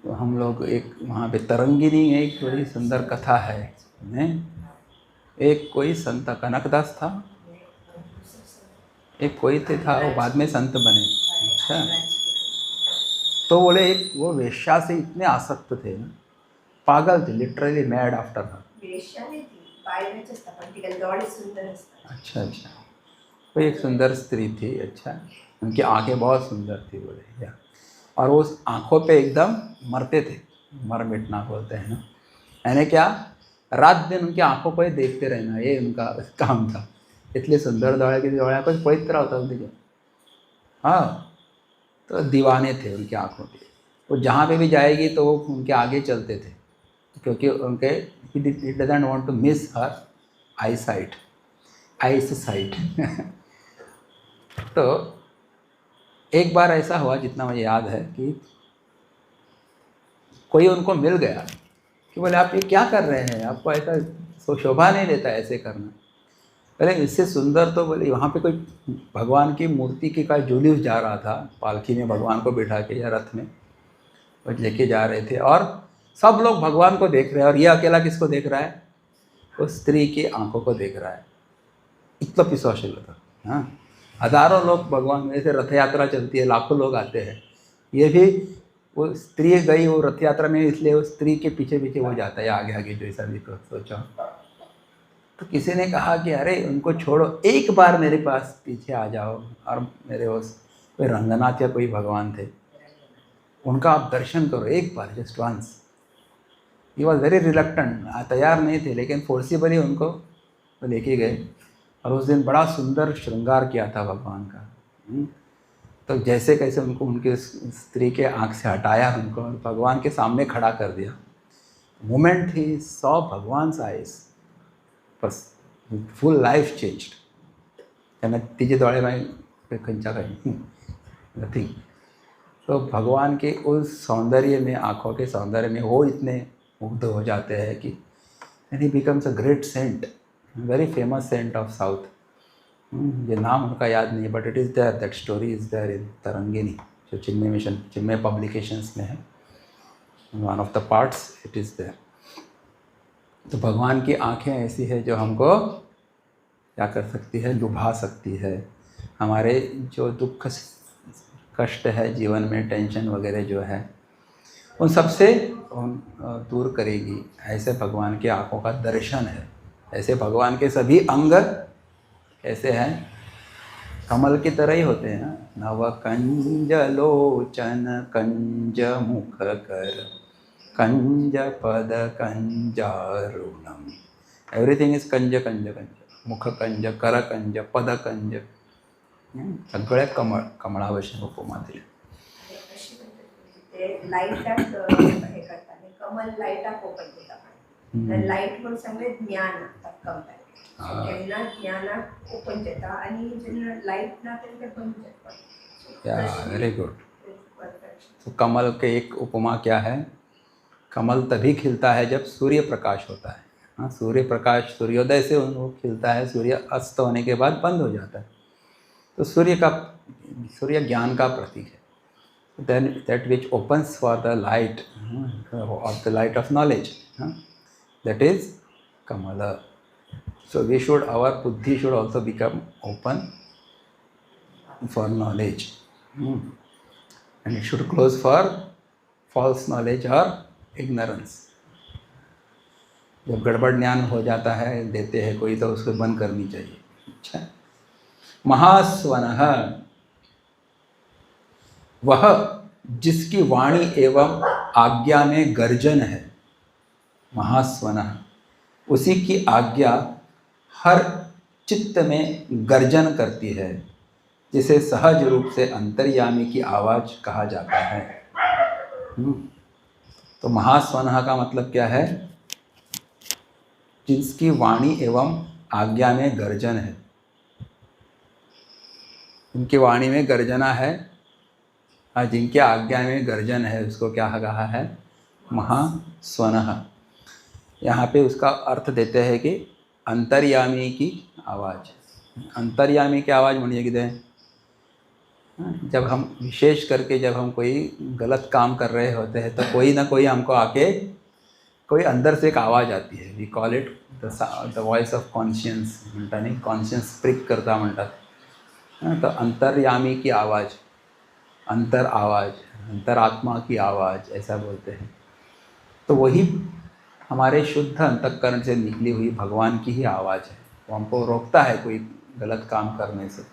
तो हम लोग एक वहाँ पे तरंगिनी में एक बड़ी सुंदर कथा है, एक कोई संत कनकदास था, एक कोई था, वो बाद में संत बने। अच्छा, तो बोले एक वो वेश्या से इतने आसक्त थे ना, पागल थे, लिटरली मैड आफ्टर हर। अच्छा अच्छा, कोई एक सुंदर स्त्री थी। अच्छा, उनकी आंखें बहुत सुंदर थी बोले या, और वो उस आँखों पे एकदम मरते थे, मर मिटना बोलते हैं ना, यानी क्या, रात दिन उनकी आँखों को ही देखते रहना, ये उनका काम था। इसलिए सुंदर दौड़ा की दौड़ा कुछ पवित्र होता उनके। हाँ, तो दीवाने थे उनकी आँखों के। वो जहाँ पे भी जाएगी तो वो उनके आगे चलते थे, क्योंकि उनके he doesn't want to miss her eye sight. तो एक बार ऐसा हुआ, जितना मुझे याद है, कि कोई उनको मिल गया कि बोले आप ये क्या कर रहे हैं, आपको ऐसा शोभा नहीं देता ऐसे करना। अरे इससे सुंदर तो बोले, वहाँ पे कोई भगवान की मूर्ति की का जुलूस जा रहा था, पालकी में भगवान को बिठा के या रथ में वो लेके जा रहे थे, और सब लोग भगवान को देख रहे हैं, और ये अकेला किसको देख रहा है? उस स्त्री की आंखों को देख रहा है। इतना पिशाचिल था। हाँ, हजारों लोग भगवान में से रथ यात्रा चलती है, लाखों लोग आते हैं, ये भी वो स्त्री गई वो रथ यात्रा में, इसलिए वो स्त्री के पीछे पीछे वो जाता है, आगे आगे, जैसा भी सोचा। तो किसी ने कहा कि अरे उनको छोड़ो, एक बार मेरे पास पीछे आ जाओ और मेरे उस कोई रंगनाथ या कोई भगवान थे, उनका आप दर्शन करो एक बार, just once. He was very reluctant, तैयार नहीं थे, लेकिन फोर्सिबली उनको लेके गए और उस दिन बड़ा सुंदर श्रृंगार किया था भगवान का। तो जैसे कैसे उनको उनके स्त्री के आँख से हटाया उनको और भगवान के सामने खड़ा कर दिया। मोमेंट ही सॉ भगवान्स आइज, बस फुल लाइफ चेंज्ड। त्यांना तिचे डोळे माही खंयच्या काही नथिंग। तो भगवान के उस सौंदर्य में, आँखों के सौंदर्य में वो इतने मुग्ध हो जाते हैं कि and he becomes a great saint, very famous saint of south. ये नाम उनका याद नहीं, but it is there, that story is there in Tarangini, जो चिन्मय मिशन, चिन्मय पब्लिकेशंस में है, one of the parts it is there. तो भगवान की आँखें ऐसी है जो हमको क्या कर सकती है, लुभा सकती है। हमारे जो दुख कष्ट है जीवन में, टेंशन वगैरह जो है, उन सबसे दूर करेगी। ऐसे भगवान की आँखों का दर्शन है। ऐसे भगवान के सभी अंग कैसे हैं, कमल की तरह ही होते हैं। नव कंज लोचन कंज मुख कर कंज पद कंजारुणम, एवरीथिंग इज कंज कंज कंज, मुख कंज, कर कंज, पद कंज, सगळ्या कमळावशी उपमा दिली। ते लाईटाक हे करताले, कमल लाईटाक ओपन करता, लाईट म्हणून सांगले ज्ञान कंपेर, जेन्ना ज्ञानाक ओपन जाता आणि जेन्ना लाईट ना तेन्ना बंद जाता। Very good. तो कमल के एक उपमा क्या है, कमल तभी खिलता है जब सूर्य प्रकाश होता है। हाँ, सूर्य प्रकाश सूर्योदय से वो खिलता है, सूर्य अस्त होने के बाद बंद हो जाता है। तो सूर्य ज्ञान का प्रतीक है। then that which opens for the light of the light of knowledge, that is Kamala. So we should, our buddhi should also become open for knowledge, and it should close for false knowledge or ignorance. जब गड़बड़ ज्ञान हो जाता है, देते हैं कोई, तो उसको बंद करनी चाहिए। अच्छा, महास्वनः, वह जिसकी वाणी एवं आज्ञा में गर्जन है। महास्वनः, उसी की आज्ञा हर चित्त में गर्जन करती है, जिसे सहज रूप से अंतर्यामी की आवाज़ कहा जाता है। तो महास्वनः का मतलब क्या है, जिसकी वाणी एवं आज्ञा में गर्जन है। उनकी वाणी में गर्जना है, जिनके आज्ञा में गर्जन है, उसको क्या कहा है, महास्वनः। यहाँ पे उसका अर्थ देते हैं कि अंतर्यामी की आवाज़। अंतर्यामी की आवाज़ म्हणजे कितें, जब हम विशेष करके जब हम कोई गलत काम कर रहे होते हैं, तो कोई ना कोई हमको आके, कोई अंदर से एक आवाज़ आती है, we call it the voice of conscience म्हणता न्ही, कॉन्शियन्स स्प्रिक करता म्हणतात। तो अंतर्यामी की आवाज़, अंतर आवाज़, अंतरात्मा की आवाज़ ऐसा बोलते हैं। तो वही हमारे शुद्ध अंतःकरण से निकली हुई भगवान की ही आवाज़ है, वो हमको रोकता है कोई गलत काम करने से।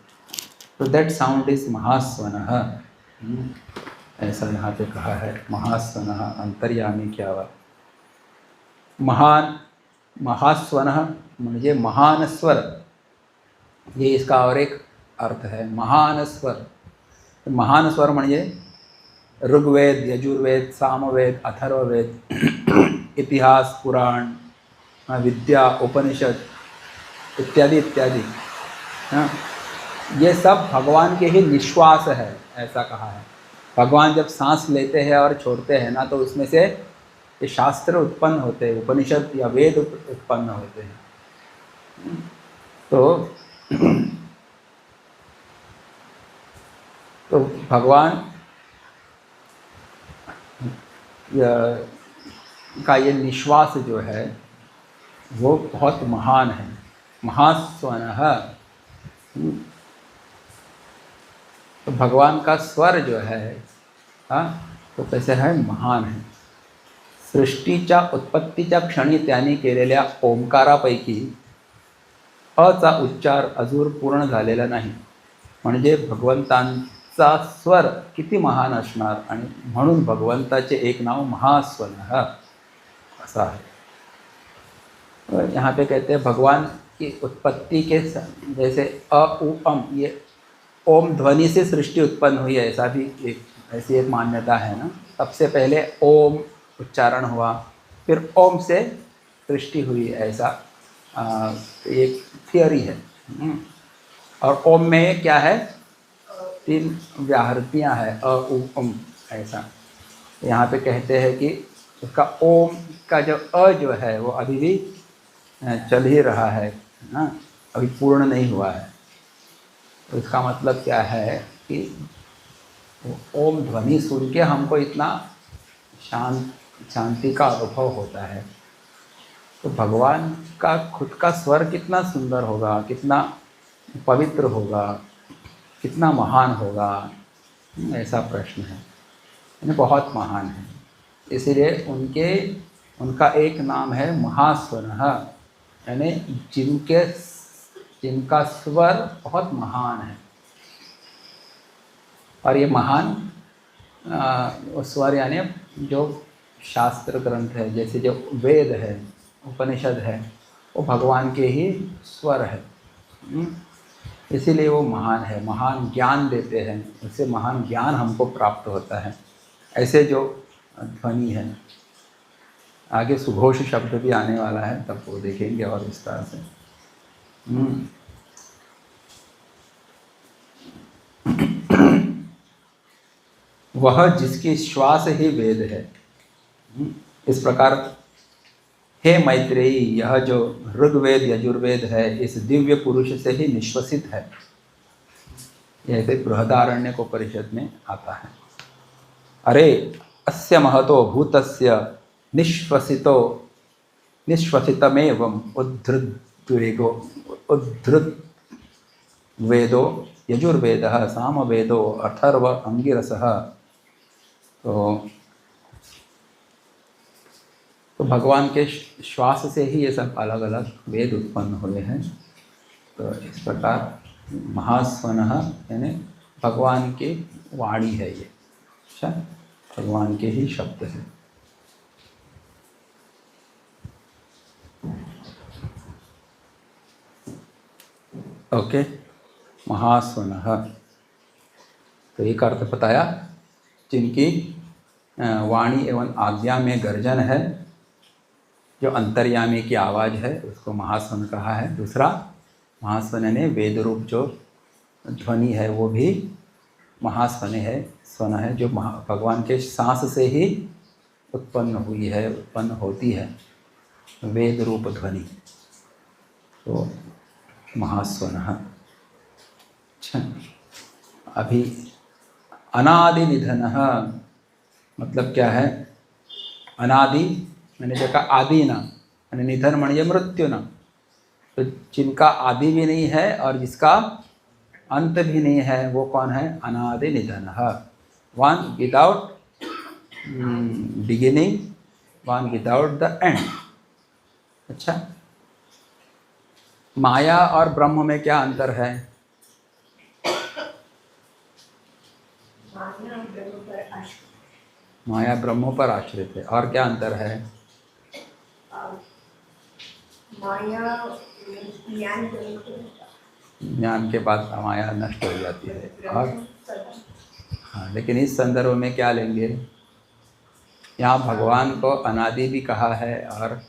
तो दैट साउंड इज महास्वनः, ऐसा यहाँ पे कहा है, महास्वनः, अंतर्यामी की आवाज़। महास्वनः म्हणजे महान स्वर, ये इसका और एक अर्थ है, महान स्वर। महान स्वर म्हणजे ऋग्वेद, यजुर्वेद, सामवेद, अथर्ववेद, इतिहास, पुराण, विद्या, उपनिषद इत्यादि इत्यादि, ये सब भगवान के ही निश्वास है, ऐसा कहा है। भगवान जब सांस लेते हैं और छोड़ते हैं ना, तो उसमें से ये शास्त्र उत्पन्न होते हैं, उपनिषद या वेद उत्पन्न होते हैं। तो भगवान का ये निश्वास जो है वो बहुत महान है, महास्वनः। तो भगवान का स्वर जो है, तो कैसे है, महान है। सृष्टीच्या उत्पत्तीच्या क्षणी त्यांनी केलेल्या ओंकारापैकी अचा उच्चार अजून पूर्ण झालेला नाही. म्हणजे भगवंतांचा स्वर किती महान असणार, आणि म्हणून भगवंताचे एक नाव महास्वनः ऐसा है. और यहाँ पे कहते हैं भगवान की उत्पत्ति के जैसे अ उ अम, ये ओम ध्वनि से सृष्टि उत्पन्न हुई है, ऐसा भी ऐसी एक मान्यता है ना. सबसे पहले ओम उच्चारण हुआ, फिर ओम से सृष्टि हुई, ऐसा एक थियोरी है. और ओम में क्या है, 3 व्याहृतियाँ हैं, अ उ अम ऐसा. यहाँ पे कहते हैं कि उसका ओम का जो अ जो है वो अभी भी चल ही रहा है ना, अभी पूर्ण नहीं हुआ है. तो इसका मतलब क्या है कि ओम ध्वनि सुन के हमको इतना शांति का अनुभव होता है. तो भगवान का खुद का स्वर कितना सुंदर होगा, कितना पवित्र होगा, कितना महान होगा, ऐसा प्रश्न है. यानी बहुत महान है. इसीलिए उनका एक नाम है महास्वनः, यानी जिनका स्वर बहुत महान है. और ये महान स्वर यानी जो शास्त्र ग्रंथ है, जैसे जो वेद है, उपनिषद है, वो भगवान के ही स्वर है. इसीलिए वो महान है, महान ज्ञान देते हैं, उससे महान ज्ञान हमको प्राप्त होता है. ऐसे जो ध्वनि है, आगे सुघोष शब्द भी आने वाला है, तब वो देखेंगे और विस्तार से. वह जिसकी श्वास ही वेद है. इस प्रकार हे मैत्रेयी, यह जो ऋग्वेद यजुर्वेद है, इस दिव्य पुरुष से ही निश्वसित है. यह बृहदारण्यक उपनिषद में आता है. अरे अस्य महतो भूतस्य निश्वसितमेवं उद्धृद्वेदो यजुर्वेदः सामवेदो अथर्व अंगिरसः. तो भगवान के श्वास से ही ये सब अलग अलग वेद उत्पन्न हुए हैं. तो इस प्रकार महास्वनः यानी भगवान की वाणी है ये. अच्छा, भगवान के ही शब्द है. ओके, महास्वनः. तो एक अर्थ बताया, जिनकी वाणी एवं आज्ञा में गर्जन है, जो अंतर्यामी की आवाज़ है, उसको महास्वन कहा है. दूसरा, महास्वन ने वेद रूप जो ध्वनि है वो भी महास्वन है, स्वन है, जो भगवान के सांस से ही उत्पन्न हुई है, उत्पन्न होती है, वेद रूप ध्वनि. तो महास्वनः. अच्छा, अभी अनादि निधनः मतलब क्या है? अनादि मैंने देखा आदि न, यानी निधन म्हणजे मृत्यु न. तो जिनका आदि भी नहीं है और जिसका अंत भी नहीं है, वो कौन है? अनादि निधनः. One without beginning, one without the end. अच्छा, माया और ब्रह्म में क्या अंतर है? माया ब्रह्म पर आश्रित है. और क्या अंतर है? माया ज्ञान के बाद माया नष्ट हो जाती है. और हाँ, लेकिन इस संदर्भ में क्या लेंगे? यहाँ भगवान को अनादि भी कहा है और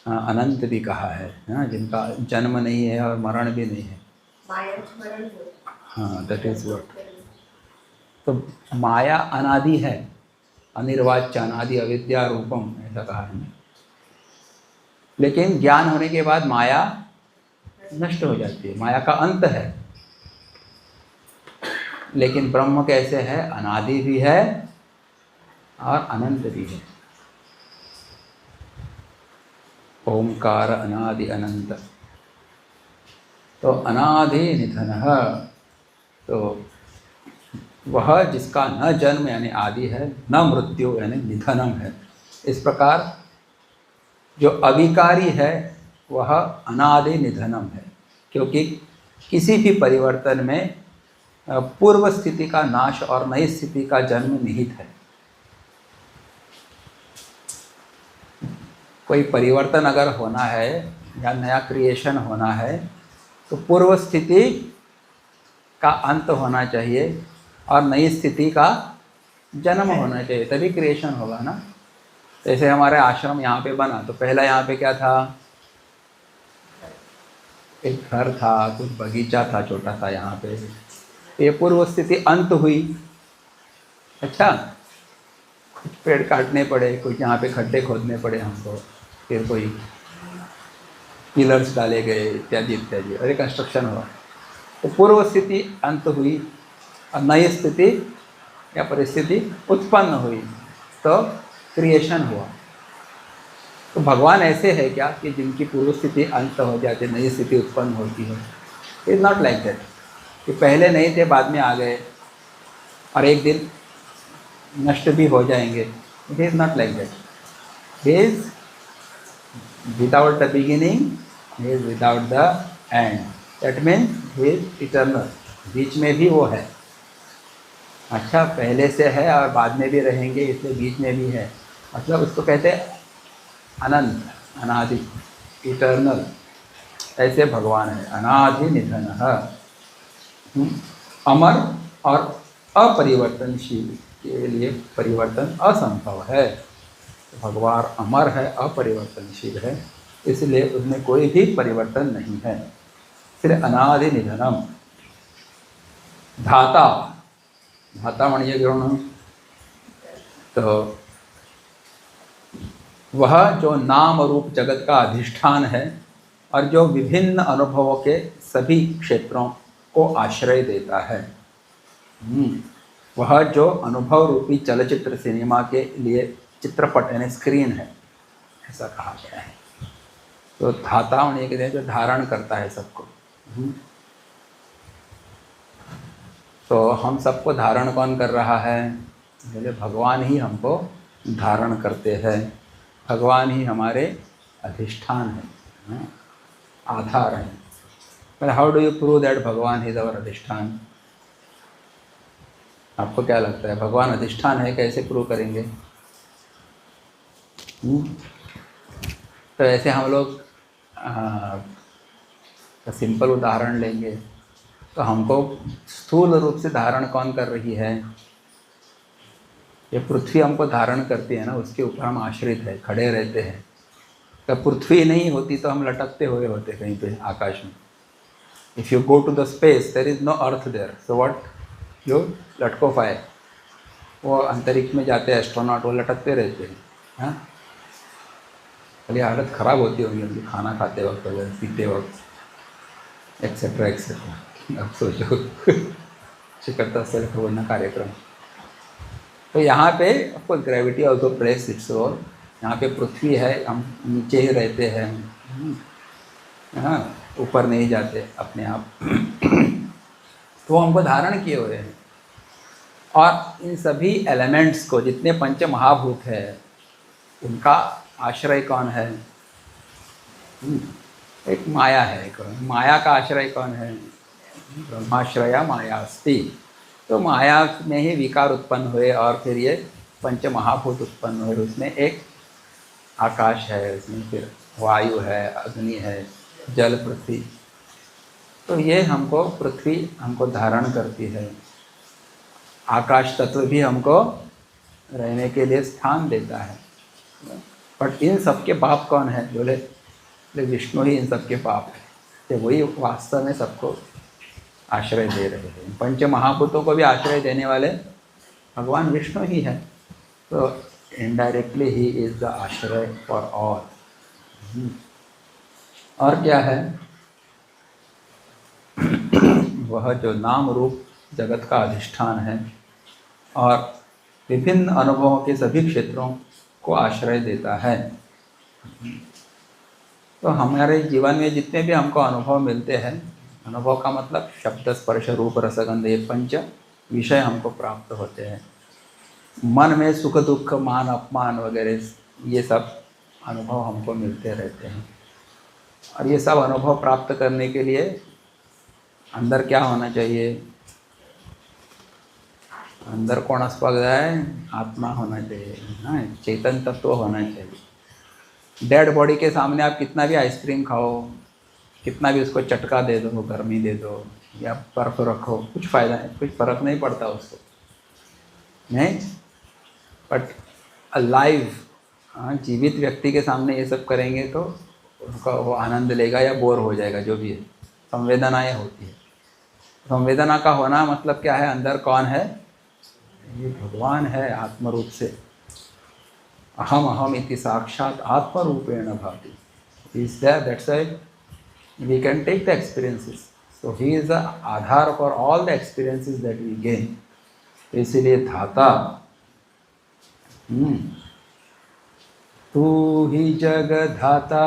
अनंत भी कहा है, हाँ, जिनका जन्म नहीं है और मरण भी नहीं है. हाँ, दैट इज व्हाट. तो माया अनादि है, अनिर्वाच्य अनादि अविद्या रूपम, ऐसा कहा है. लेकिन ज्ञान होने के बाद माया नष्ट हो जाती है, माया का अंत है. लेकिन ब्रह्म कैसे है? अनादि भी है और अनंत भी है. ओंकार अनादि अनंत. तो अनादि निधनः, तो वह जिसका न जन्म यानी आदि है, न मृत्यु यानी निधनम है. इस प्रकार जो अविकारी है वह अनादि निधनम है. क्योंकि किसी भी परिवर्तन में पूर्व स्थिति का नाश और नई स्थिति का जन्म निहित है। कोई परिवर्तन अगर होना है या नया क्रिएशन होना है तो पूर्व स्थिति का अंत होना चाहिए और नई स्थिति का जन्म होना चाहिए, तभी क्रिएशन होगा ना। जैसे हमारे आश्रम यहाँ पे बना तो पहला यहाँ पे क्या था, एक घर था, कुछ बगीचा था छोटा सा यहाँ पे, ये पूर्व स्थिति अंत हुई। अच्छा, कुछ पेड़ काटने पड़े, कुछ यहाँ पे खड्डे खोदने पड़े हमको, फिर कोई पिलर्स डाले गए इत्यादि इत्यादि, और एक कंस्ट्रक्शन हुआ। तो पूर्व स्थिति अंत हुई और नई स्थिति या परिस्थिति उत्पन्न हुई, तो क्रिएशन हुआ। तो भगवान ऐसे है क्या कि जिनकी पूर्व स्थिति अंत हो जाती, नई स्थिति उत्पन्न होती है? इज नॉट लाइक दैट कि पहले नहीं थे बाद में आ गए और एक दिन नष्ट भी हो जाएंगे। It is not like that. He is without the beginning, he is without the end. That means he is eternal. बीच में भी वो है। अच्छा, पहले से है और बाद में भी रहेंगे, इसलिए बीच में भी है, मतलब उसको कहते हैं अनंत, अनादि, इटर्नल। ऐसे भगवान है, अनादि निधन, अमर और अपरिवर्तनशील, के लिए परिवर्तन असंभव है। भगवान अमर है, अपरिवर्तनशील है, इसलिए उसमें कोई भी परिवर्तन नहीं है। फिर अनादि निधनम। धाता, धाता मणिय ग्रहण, तो वह जो नाम रूप जगत का अधिष्ठान है और जो विभिन्न अनुभवों के सभी क्षेत्रों को आश्रय देता है। वह जो अनुभव रूपी चलचित्र सिनेमा के लिए चित्रपट यानी स्क्रीन है, ऐसा कहा गया है। तो धाता होने के लिए जो धारण करता है सबको। तो हम सबको धारण कौन कर रहा है? बोले भगवान ही हमको धारण करते हैं, भगवान ही हमारे अधिष्ठान है, आधार है। पर how do you prove that भगवान इज अवर अधिष्ठान? आपको क्या लगता है भगवान अधिष्ठान है, कैसे प्रूव करेंगे? तो ऐसे हम लोग सिंपल उदाहरण लेंगे तो हमको स्थूल रूप से धारण कौन कर रही है? ये पृथ्वी हमको धारण करती है ना, उसके ऊपर हम आश्रित है, खड़े रहते हैं। तो पृथ्वी नहीं होती तो हम लटकते हुए होते कहीं पे आकाश में। If you go to the space there is no earth there, so what you लटको फायर। वो अंतरिक्ष में जाते हैं एस्ट्रोनॉट, वो लटकते रहते हैं। हाँ, खाली हालत ख़राब होती होगी उनकी, खाना खाते वक्त वगैरह, पीते वक्त, एक्सेट्रा एक्सेट्रा। अब सोचो शिकरता असेल खबरना कार्यक्रम। तो यहाँ पे आपको gravity also plays its role. यहाँ पे पृथ्वी है, हम नीचे ही रहते हैं, हाँ, ऊपर नहीं जाते अपने आप। तो हमको धारण किए हुए हैं। और इन सभी एलिमेंट्स को, जितने पंच महाभूत है, उनका आश्रय कौन है? एक माया है। एक माया का आश्रय कौन है? ब्रह्माश्रया माया अस्ति। तो माया में ही विकार उत्पन्न हुए और फिर ये पंच महाभूत उत्पन्न हुए। उसमें एक आकाश है, उसमें फिर वायु है, अग्नि है, जल, पृथ्वी। तो ये हमको, पृथ्वी हमको धारण करती है। आकाश तत्व भी हमको रहने के लिए स्थान देता है। बट इन सब के बाप कौन है? बोले विष्णु ही इन सब के बाप है। तो वही वास्तव में सबको आश्रय दे रहे हैं। पंच महाभूतों को भी आश्रय देने वाले भगवान विष्णु ही है। तो इनडायरेक्टली ही इज द आश्रय फॉर ऑल। और क्या है? वह जो नाम रूप जगत का अधिष्ठान है और विभिन्न अनुभवों के सभी क्षेत्रों को आश्रय देता है। तो हमारे जीवन में जितने भी हमको अनुभव मिलते हैं, अनुभव का मतलब शब्द, स्पर्श, रूप, रसगंध, ये पंच विषय हमको प्राप्त होते हैं। मन में सुख दुख, मान अपमान वगैरह, ये सब अनुभव हमको मिलते रहते हैं। और ये सब अनुभव प्राप्त करने के लिए अंदर क्या होना चाहिए? अंदर कौन अस्पग है? आत्मा होना चाहिए, हाँ, चेतन तत्व होना चाहिए। डेड बॉडी के सामने आप कितना भी आइसक्रीम खाओ, कितना भी उसको चटका दे दो, गर्मी दे दो या बर्फ रखो, कुछ फ़ायदा नहीं, कुछ फ़र्क नहीं पड़ता उसको, नहीं। बट अलाइव, हाँ, जीवित व्यक्ति के सामने ये सब करेंगे तो उसका वो आनंद लेगा या बोर हो जाएगा, जो भी है। संवेदनाएं होती है। संवेदना का होना मतलब क्या है? अंदर कौन है? ये भगवान है आत्मरूप से। अहम अहम इति साक्षात आत्मरूपेण भाति। Is there, that's why we can take the experiences. So he is the aadhaar for all the experiences that we gain. इसलिए धाता, तू ही जगधाता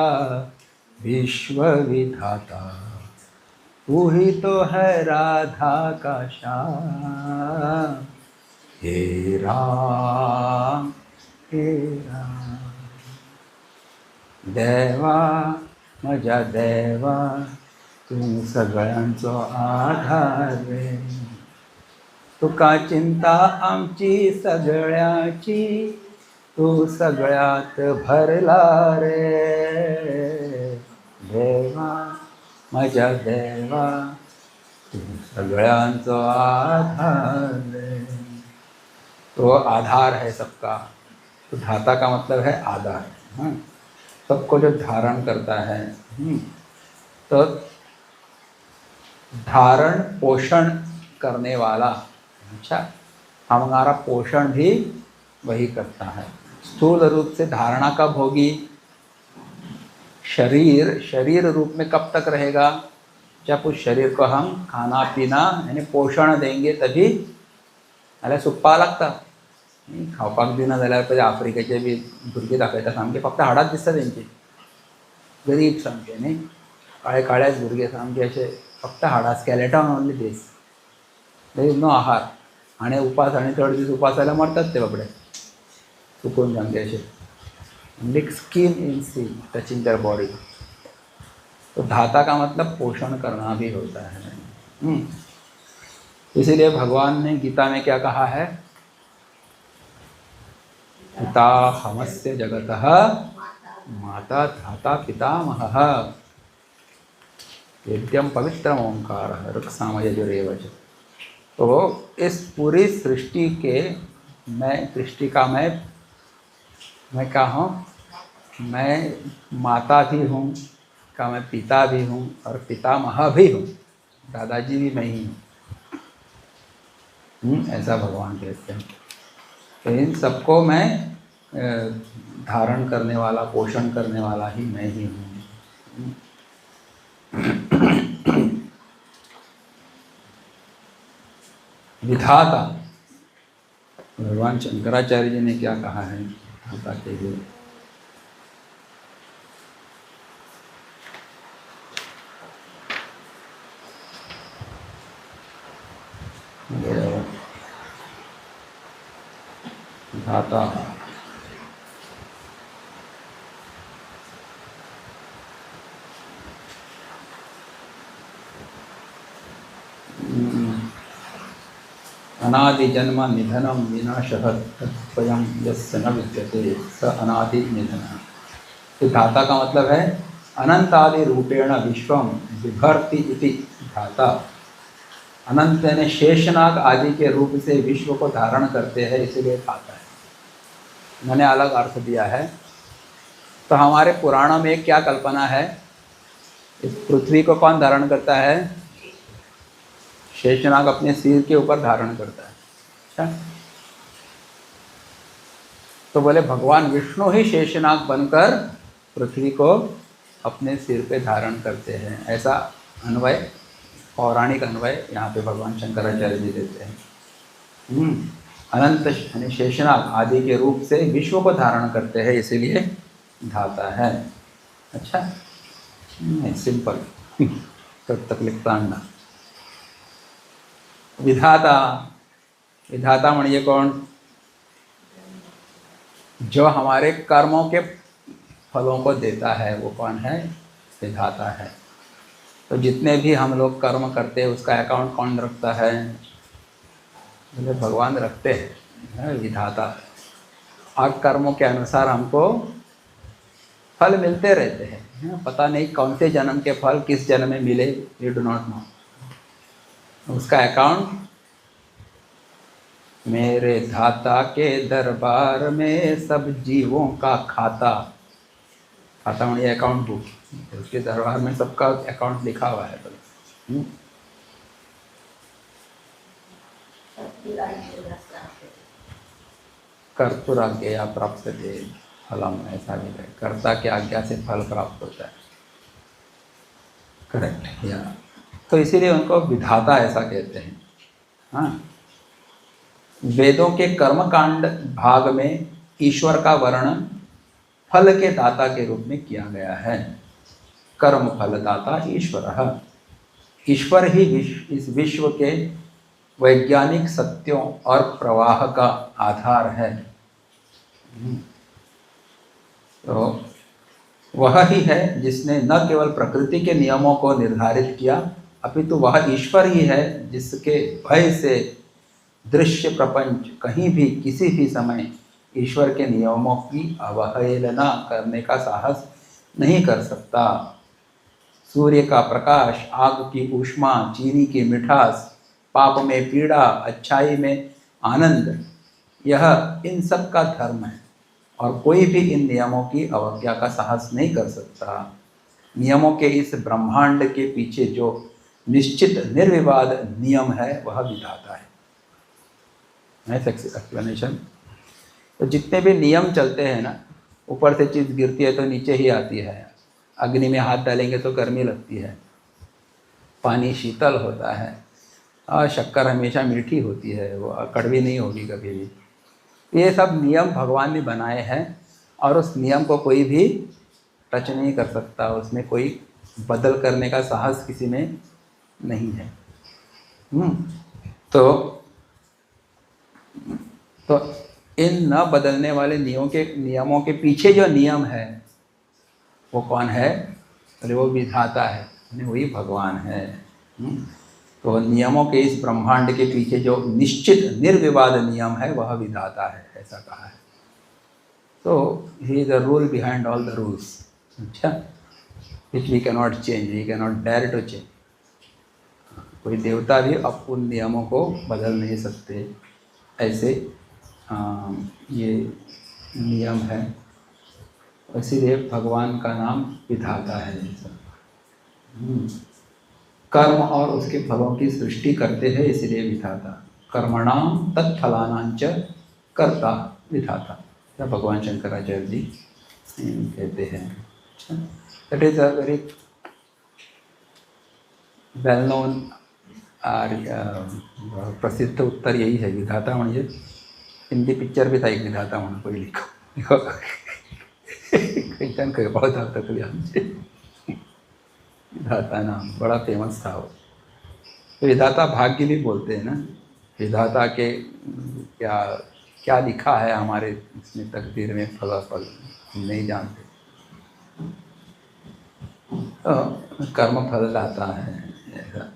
विश्व विधाता, तू ही तो है राधा का श्याम, हे राम हे राम। देवा माझ्या देवा, तू सगळ्यांचो आधार रे, तुका चिंता आमची सगळ्याची, तू सगळ्यात भरला रे। देवा माझ्या देवा, तू सगळ्यांचो आधार रे। तो आधार है सबका। तो धाता का मतलब है आधार, हाँ, सबको जो धारण करता है। तो धारण पोषण करने वाला, अच्छा, हमारा पोषण भी वही करता है। स्थूल रूप से धारणा का भोगी शरीर, शरीर रूप में कब तक रहेगा? जब उस शरीर को हम खाना पीना यानी पोषण देंगे तभी। नाल्यार सुप्पा लागता, खावपाक दिना जाल्यार पळय आफ्रिकेचे बी भुरगे दाखयता, सामके फक्त हाडाच दिसता तेंची, गरीब सामके न्ही, काळे काळेच भुरगे सामके अशे, फक्त हाडां, skeleton only these, there is no ahaar. आनी उपास, आनी चड दीस उपास जाल्यार मरतात ते बाबडे, सुकून सामके अशे, only skin in see touching their body. तो धाता का मतलब पोषण करना भी होता है। इसीलिए भगवान ने गीता में क्या कहा है? पिता हमस्य जगतः माता धाता पितामहः, वेद्यम पवित्रम ओंकारः ऋक्साम यजुरेव च। तो इस पूरी सृष्टि के, मैं सृष्टि का मैं क्या हूँ? मैं माता भी हूँ, का मैं पिता भी हूँ और पितामह भी हूँ, दादाजी भी मैं ही हूँ। ऐसा भगवान कहते हैं। तो इन सबको मैं धारण करने वाला, पोषण करने वाला ही मैं ही हूँ। विधाता, भगवान शंकराचार्य जी ने क्या कहा है विधाता के लिए? विधाता, अनादि जन्म निधनम विनाशः तत्स्वयं यस्य न विद्यते स अनादि निधनः। तो धाता का मतलब है अनंत आदि रूपेण विश्वम बिभर्ति इति धाता। अनंत यानी शेषनाग आदि के रूप से विश्व को धारण करते हैं, इसलिए धाता है। मैंने अलग अर्थ दिया है। तो हमारे पुराणों में क्या कल्पना है? इस पृथ्वी को कौन धारण करता है? शेषनाग अपने सिर के ऊपर धारण करता है। अच्छा, तो बोले भगवान विष्णु ही शेषनाग बनकर पृथ्वी को अपने सिर पे धारण करते हैं। ऐसा अन्वय, पौराणिक अन्वय यहाँ पे भगवान शंकराचार्य जी देते हैं। अनंत यानी शेषनाग आदि के रूप से विश्व को धारण करते हैं, इसीलिए धाता है। अच्छा, सिंपल तक लिखता अंडा। विधाता, विधाता म्हणजे कौन? जो हमारे कर्मों के फलों को देता है, वो कौन है? विधाता है। तो जितने भी हम लोग कर्म करते हैं उसका अकाउंट कौन रखता है? बोले भगवान रखते हैं, विधाता। और कर्मों के अनुसार हमको फल मिलते रहते हैं। पता नहीं कौन से जन्म के फल किस जन्म में मिले, यू डू नॉट नो। उसका अकाउंट मेरे धाता के दरबार में सब जीवों का खाता। खाता मतलब ये अकाउंट बुक, उसके दरबार में सबका अकाउंट लिखा हुआ है। कर्तुराज्ञया प्राप्यते फलम, ऐसा भी है, कर्ता की आज्ञा से फल प्राप्त होता है। करेक्ट या। तो इसीलिए उनको विधाता ऐसा कहते हैं। हाँ, वेदों के कर्मकांड भाग में ईश्वर का वर्णन फल के दाता के रूप में किया गया है। कर्म फलदाता ईश्वर। ईश्वर ही इस विश्व के वैज्ञानिक सत्यों और प्रवाह का आधार है। तो वह ही है जिसने न केवल प्रकृति के नियमों को निर्धारित किया, अपितु वह ईश्वर ही है जिसके भय से दृश्य प्रपंच कहीं भी किसी भी समय ईश्वर के नियमों की अवहेलना करने का साहस नहीं कर सकता। सूर्य का प्रकाश, आग की ऊष्मा, चीनी की मिठास, पाप में पीड़ा, अच्छाई में आनंद, यह इन सब का धर्म है और कोई भी इन नियमों की अवज्ञा का साहस नहीं कर सकता। नियमों के इस ब्रह्मांड के पीछे जो निश्चित निर्विवाद नियम है वह विधाता है। एक्सप्लेनेशन। तो जितने भी नियम चलते हैं ना, ऊपर से चीज़ गिरती है तो नीचे ही आती है। अग्नि में हाथ डालेंगे तो गर्मी लगती है, पानी शीतल होता है, और शक्कर हमेशा मीठी होती है, वो कड़वी नहीं होगी कभी भी। ये सब नियम भगवान ने बनाए हैं और उस नियम को कोई भी टच नहीं कर सकता, उसमें कोई बदल करने का साहस किसी में नहीं है। तो इन न बदलने वाले नियमों के पीछे जो नियम है वो कौन है? अरे वो विधाता है, वही भगवान है। तो नियमों के इस ब्रह्मांड के पीछे जो निश्चित निर्विवाद नियम है वह विधाता है, ऐसा कहा है। तो he is the rule behind all the rules, अच्छा, which we cannot change, we cannot dare to change. कोई देवता भी अब उन नियमों को बदल नहीं सकते, ऐसे ये नियम है। इसीलिए भगवान का नाम विधाता है। कर्म और उसके फलों की सृष्टि करते हैं, इसलिए विधाता। कर्मणाम तत्फलानांच कर्ता विधाता, या भगवान शंकराचार्य जी कहते हैं। That is a very well known प्रसिद्ध उत्तर यही है, विधाता म्हणजे। हिंदी पिक्चर भी था एक विधाता म्हणून, कोई लिखो बहुत हद तक आमचे विधाता नाम बड़ा फेमस था वो। विधाता भाग्य भी बोलते हैं ना, विधाता के क्या क्या लिखा है हमारे इसमें तकदीर में, फलाफल हम नहीं जानते। तो कर्म फल लाता है ऐसा।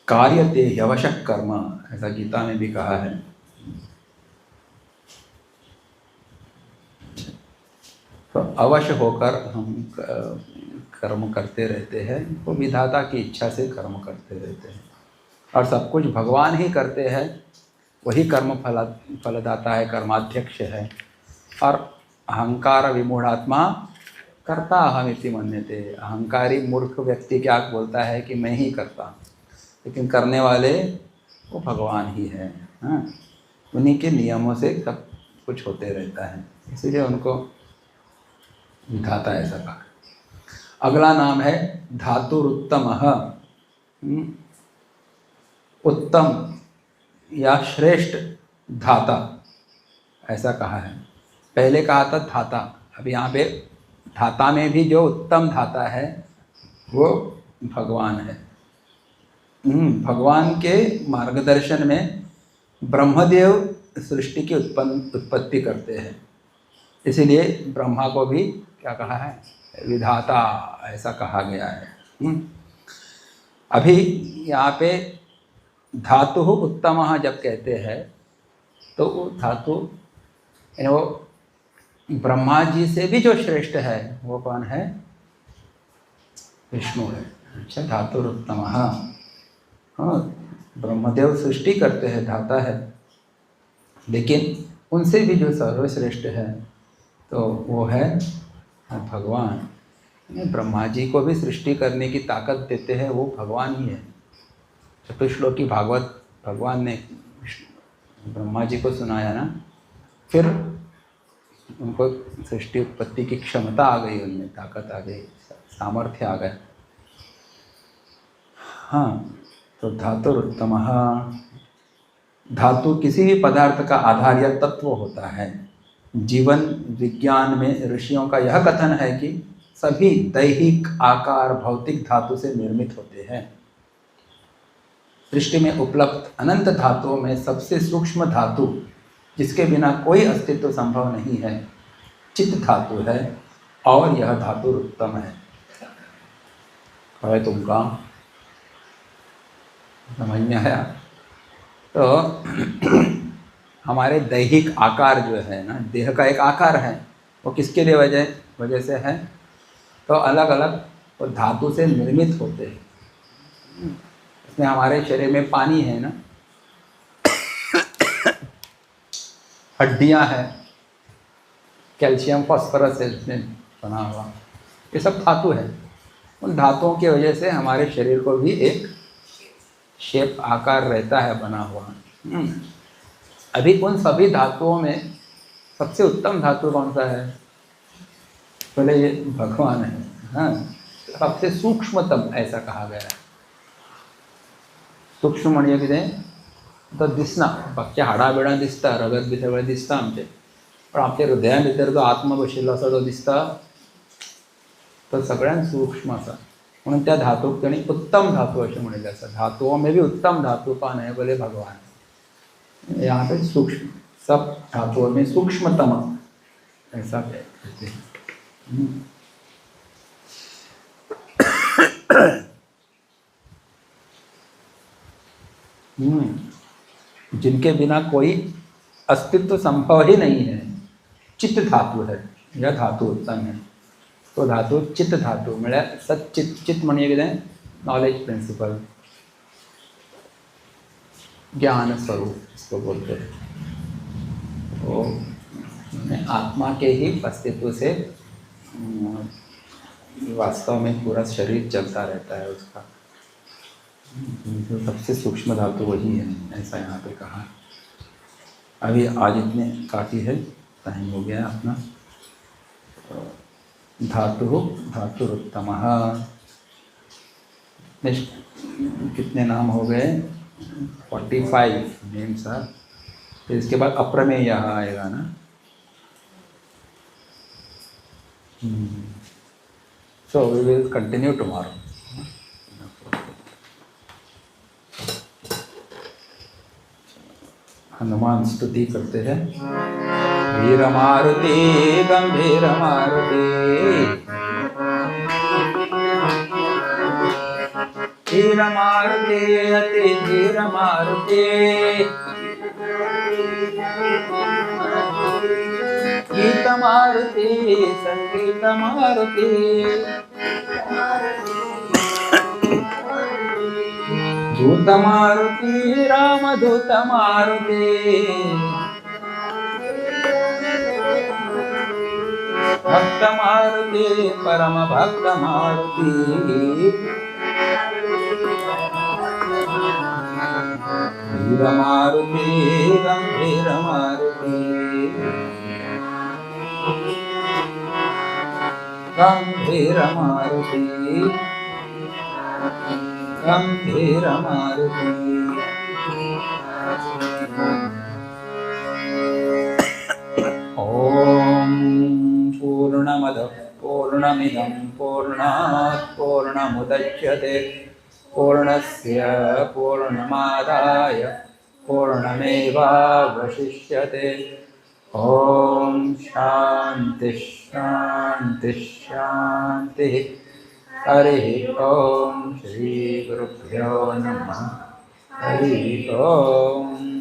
कार्यते ह्यवशः कर्म, ऐसा गीता में भी कहा है। तो अवश्य होकर हम कर्म करते रहते हैं, वो विधाता की इच्छा से कर्म करते रहते हैं और सब कुछ भगवान ही करते हैं। वही कर्म फलदाता है, कर्माध्यक्ष है। और अहंकार विमूढ़ात्मा कर्ता अहमिति मन्यते। अहंकारी मूर्ख व्यक्ति क्या बोलता है कि मैं ही करता, लेकिन करने वाले वो भगवान ही है। हाँ, उन्हीं के नियमों से सब कुछ होते रहता है, इसीलिए उनको विधाता ऐसा कहा। अगला नाम है धातुरुत्तमः। उत्तम या श्रेष्ठ धाता, ऐसा कहा है। पहले कहा था धाता, अब यहाँ पे धाता में भी जो उत्तम धाता है वो भगवान है। भगवान के मार्गदर्शन में ब्रह्मदेव सृष्टि की उत्पत्ति करते हैं। इसीलिए ब्रह्मा को भी क्या कहा है, विधाता ऐसा कहा गया है। अभी यहाँ पे धातु उत्तमः जब कहते हैं तो वो धातु वो ब्रह्मा जी से भी जो श्रेष्ठ है वो कौन है, विष्णु है। अच्छा, धातुरुत्तमः, हाँ, ब्रह्मदेव सृष्टि करते हैं, धाता है, लेकिन उनसे भी जो सर्वश्रेष्ठ है तो वो है भगवान। ब्रह्मा जी को भी सृष्टि करने की ताकत देते हैं वो भगवान ही है। चतुश्लोकी भागवत भगवान ने ब्रह्मा जी को सुनाया ना, फिर उनको सृष्टि उत्पत्ति की क्षमता आ गई, उनमें ताकत आ गई, सामर्थ्य आ गया। हाँ, तो धातुरुत्तमः, धातु किसी भी पदार्थ का आधार या तत्व होता है। जीवन विज्ञान में ऋषियों का यह कथन है कि सभी दैहिक आकार भौतिक धातु से निर्मित होते हैं। सृष्टि में उपलब्ध अनंत धातुओं में सबसे सूक्ष्म धातु जिसके बिना कोई अस्तित्व संभव नहीं है, चित्त धातु है, और यह धातु उत्तम है तुमका समझ में आया? तो हमारे दैहिक आकार जो है ना, देह का एक आकार है, वो किसके लिए वजह से है, तो अलग अलग वो धातु से निर्मित होते हैं। इसमें हमारे शरीर में पानी है ना, हड्डियां हैं, कैल्शियम फॉस्फोरस है इसमें बना हुआ, ये सब धातु है। उन धातुओं की वजह से हमारे शरीर को भी एक शेप आकार रहता है बना हुआ। अभी उन सभी धातुओं में सबसे उत्तम धातु कौन सा है? बोले ये भगवान है। हाँ, सबसे सूक्ष्मतम ऐसा कहा गया है। सूक्ष्म म्हणजे कितें तो दिसना, बाकी हाडाबिडां दिसता, रगत बी सगळें दिसता आमचें, पण आपल्या हृदया भितर जो आत्मा बशिल्लो आसा तो दिसता, तो सगळ्यान सूक्ष्म आसा। म्हणून त्या धातूक तेणी उत्तम धातु अशें म्हणिल्लें आसा। धातुओं में भी उत्तम धातु कौन है? बोले भगवान। यहाँ पे सूक्ष्म, सब धातुओं में सूक्ष्मतम ऐसा कहते हैं। जिनके बिना कोई अस्तित्व संभव ही नहीं है, चित्त धातु है, यह धातु उत्तम है। तो धातु चित्त धातु म्हणजे सचित, चित्त म्हणजे कितें? नॉलेज प्रिंसिपल, ज्ञान स्वरूप इसको बोलते हैं। तो आत्मा के ही अस्तित्व से वास्तव में पूरा शरीर चलता रहता है उसका। तो सबसे सूक्ष्म धातु वही है, ऐसा यहाँ पे कहा। अभी आज इतने काफ़ी है, टाइम हो गया अपना। धातुरुत्तमः, कितने नाम हो गए? 45 नेम्स है। फिर इसके बाद अप्रमेय आएगा ना। So we will continue tomorrow. Hanuman स्तुति करते हैं। वीर मारुति गंभीर मारुति, वीर मारुति अति धीर मारुति, गीत मारुति संगीत मारुति, दूत मारुति राम दूत मारुति, भक्त मारुति परम भक्त मारुति, वीर मारुति गंभीर मारुति, गंभीर मारुति गंभीर मारुति। ओम पूर्णमदः पूर्णमिदं पूर्णात् पूर्णमुदच्यते पूर्णस्य पूर्णमादाय पूर्णमेवावशिष्यते। ॐ शान्ति शान्ति शान्तिः हरिः ॐ श्रीगुरुभ्यो नमः हरिः ॐ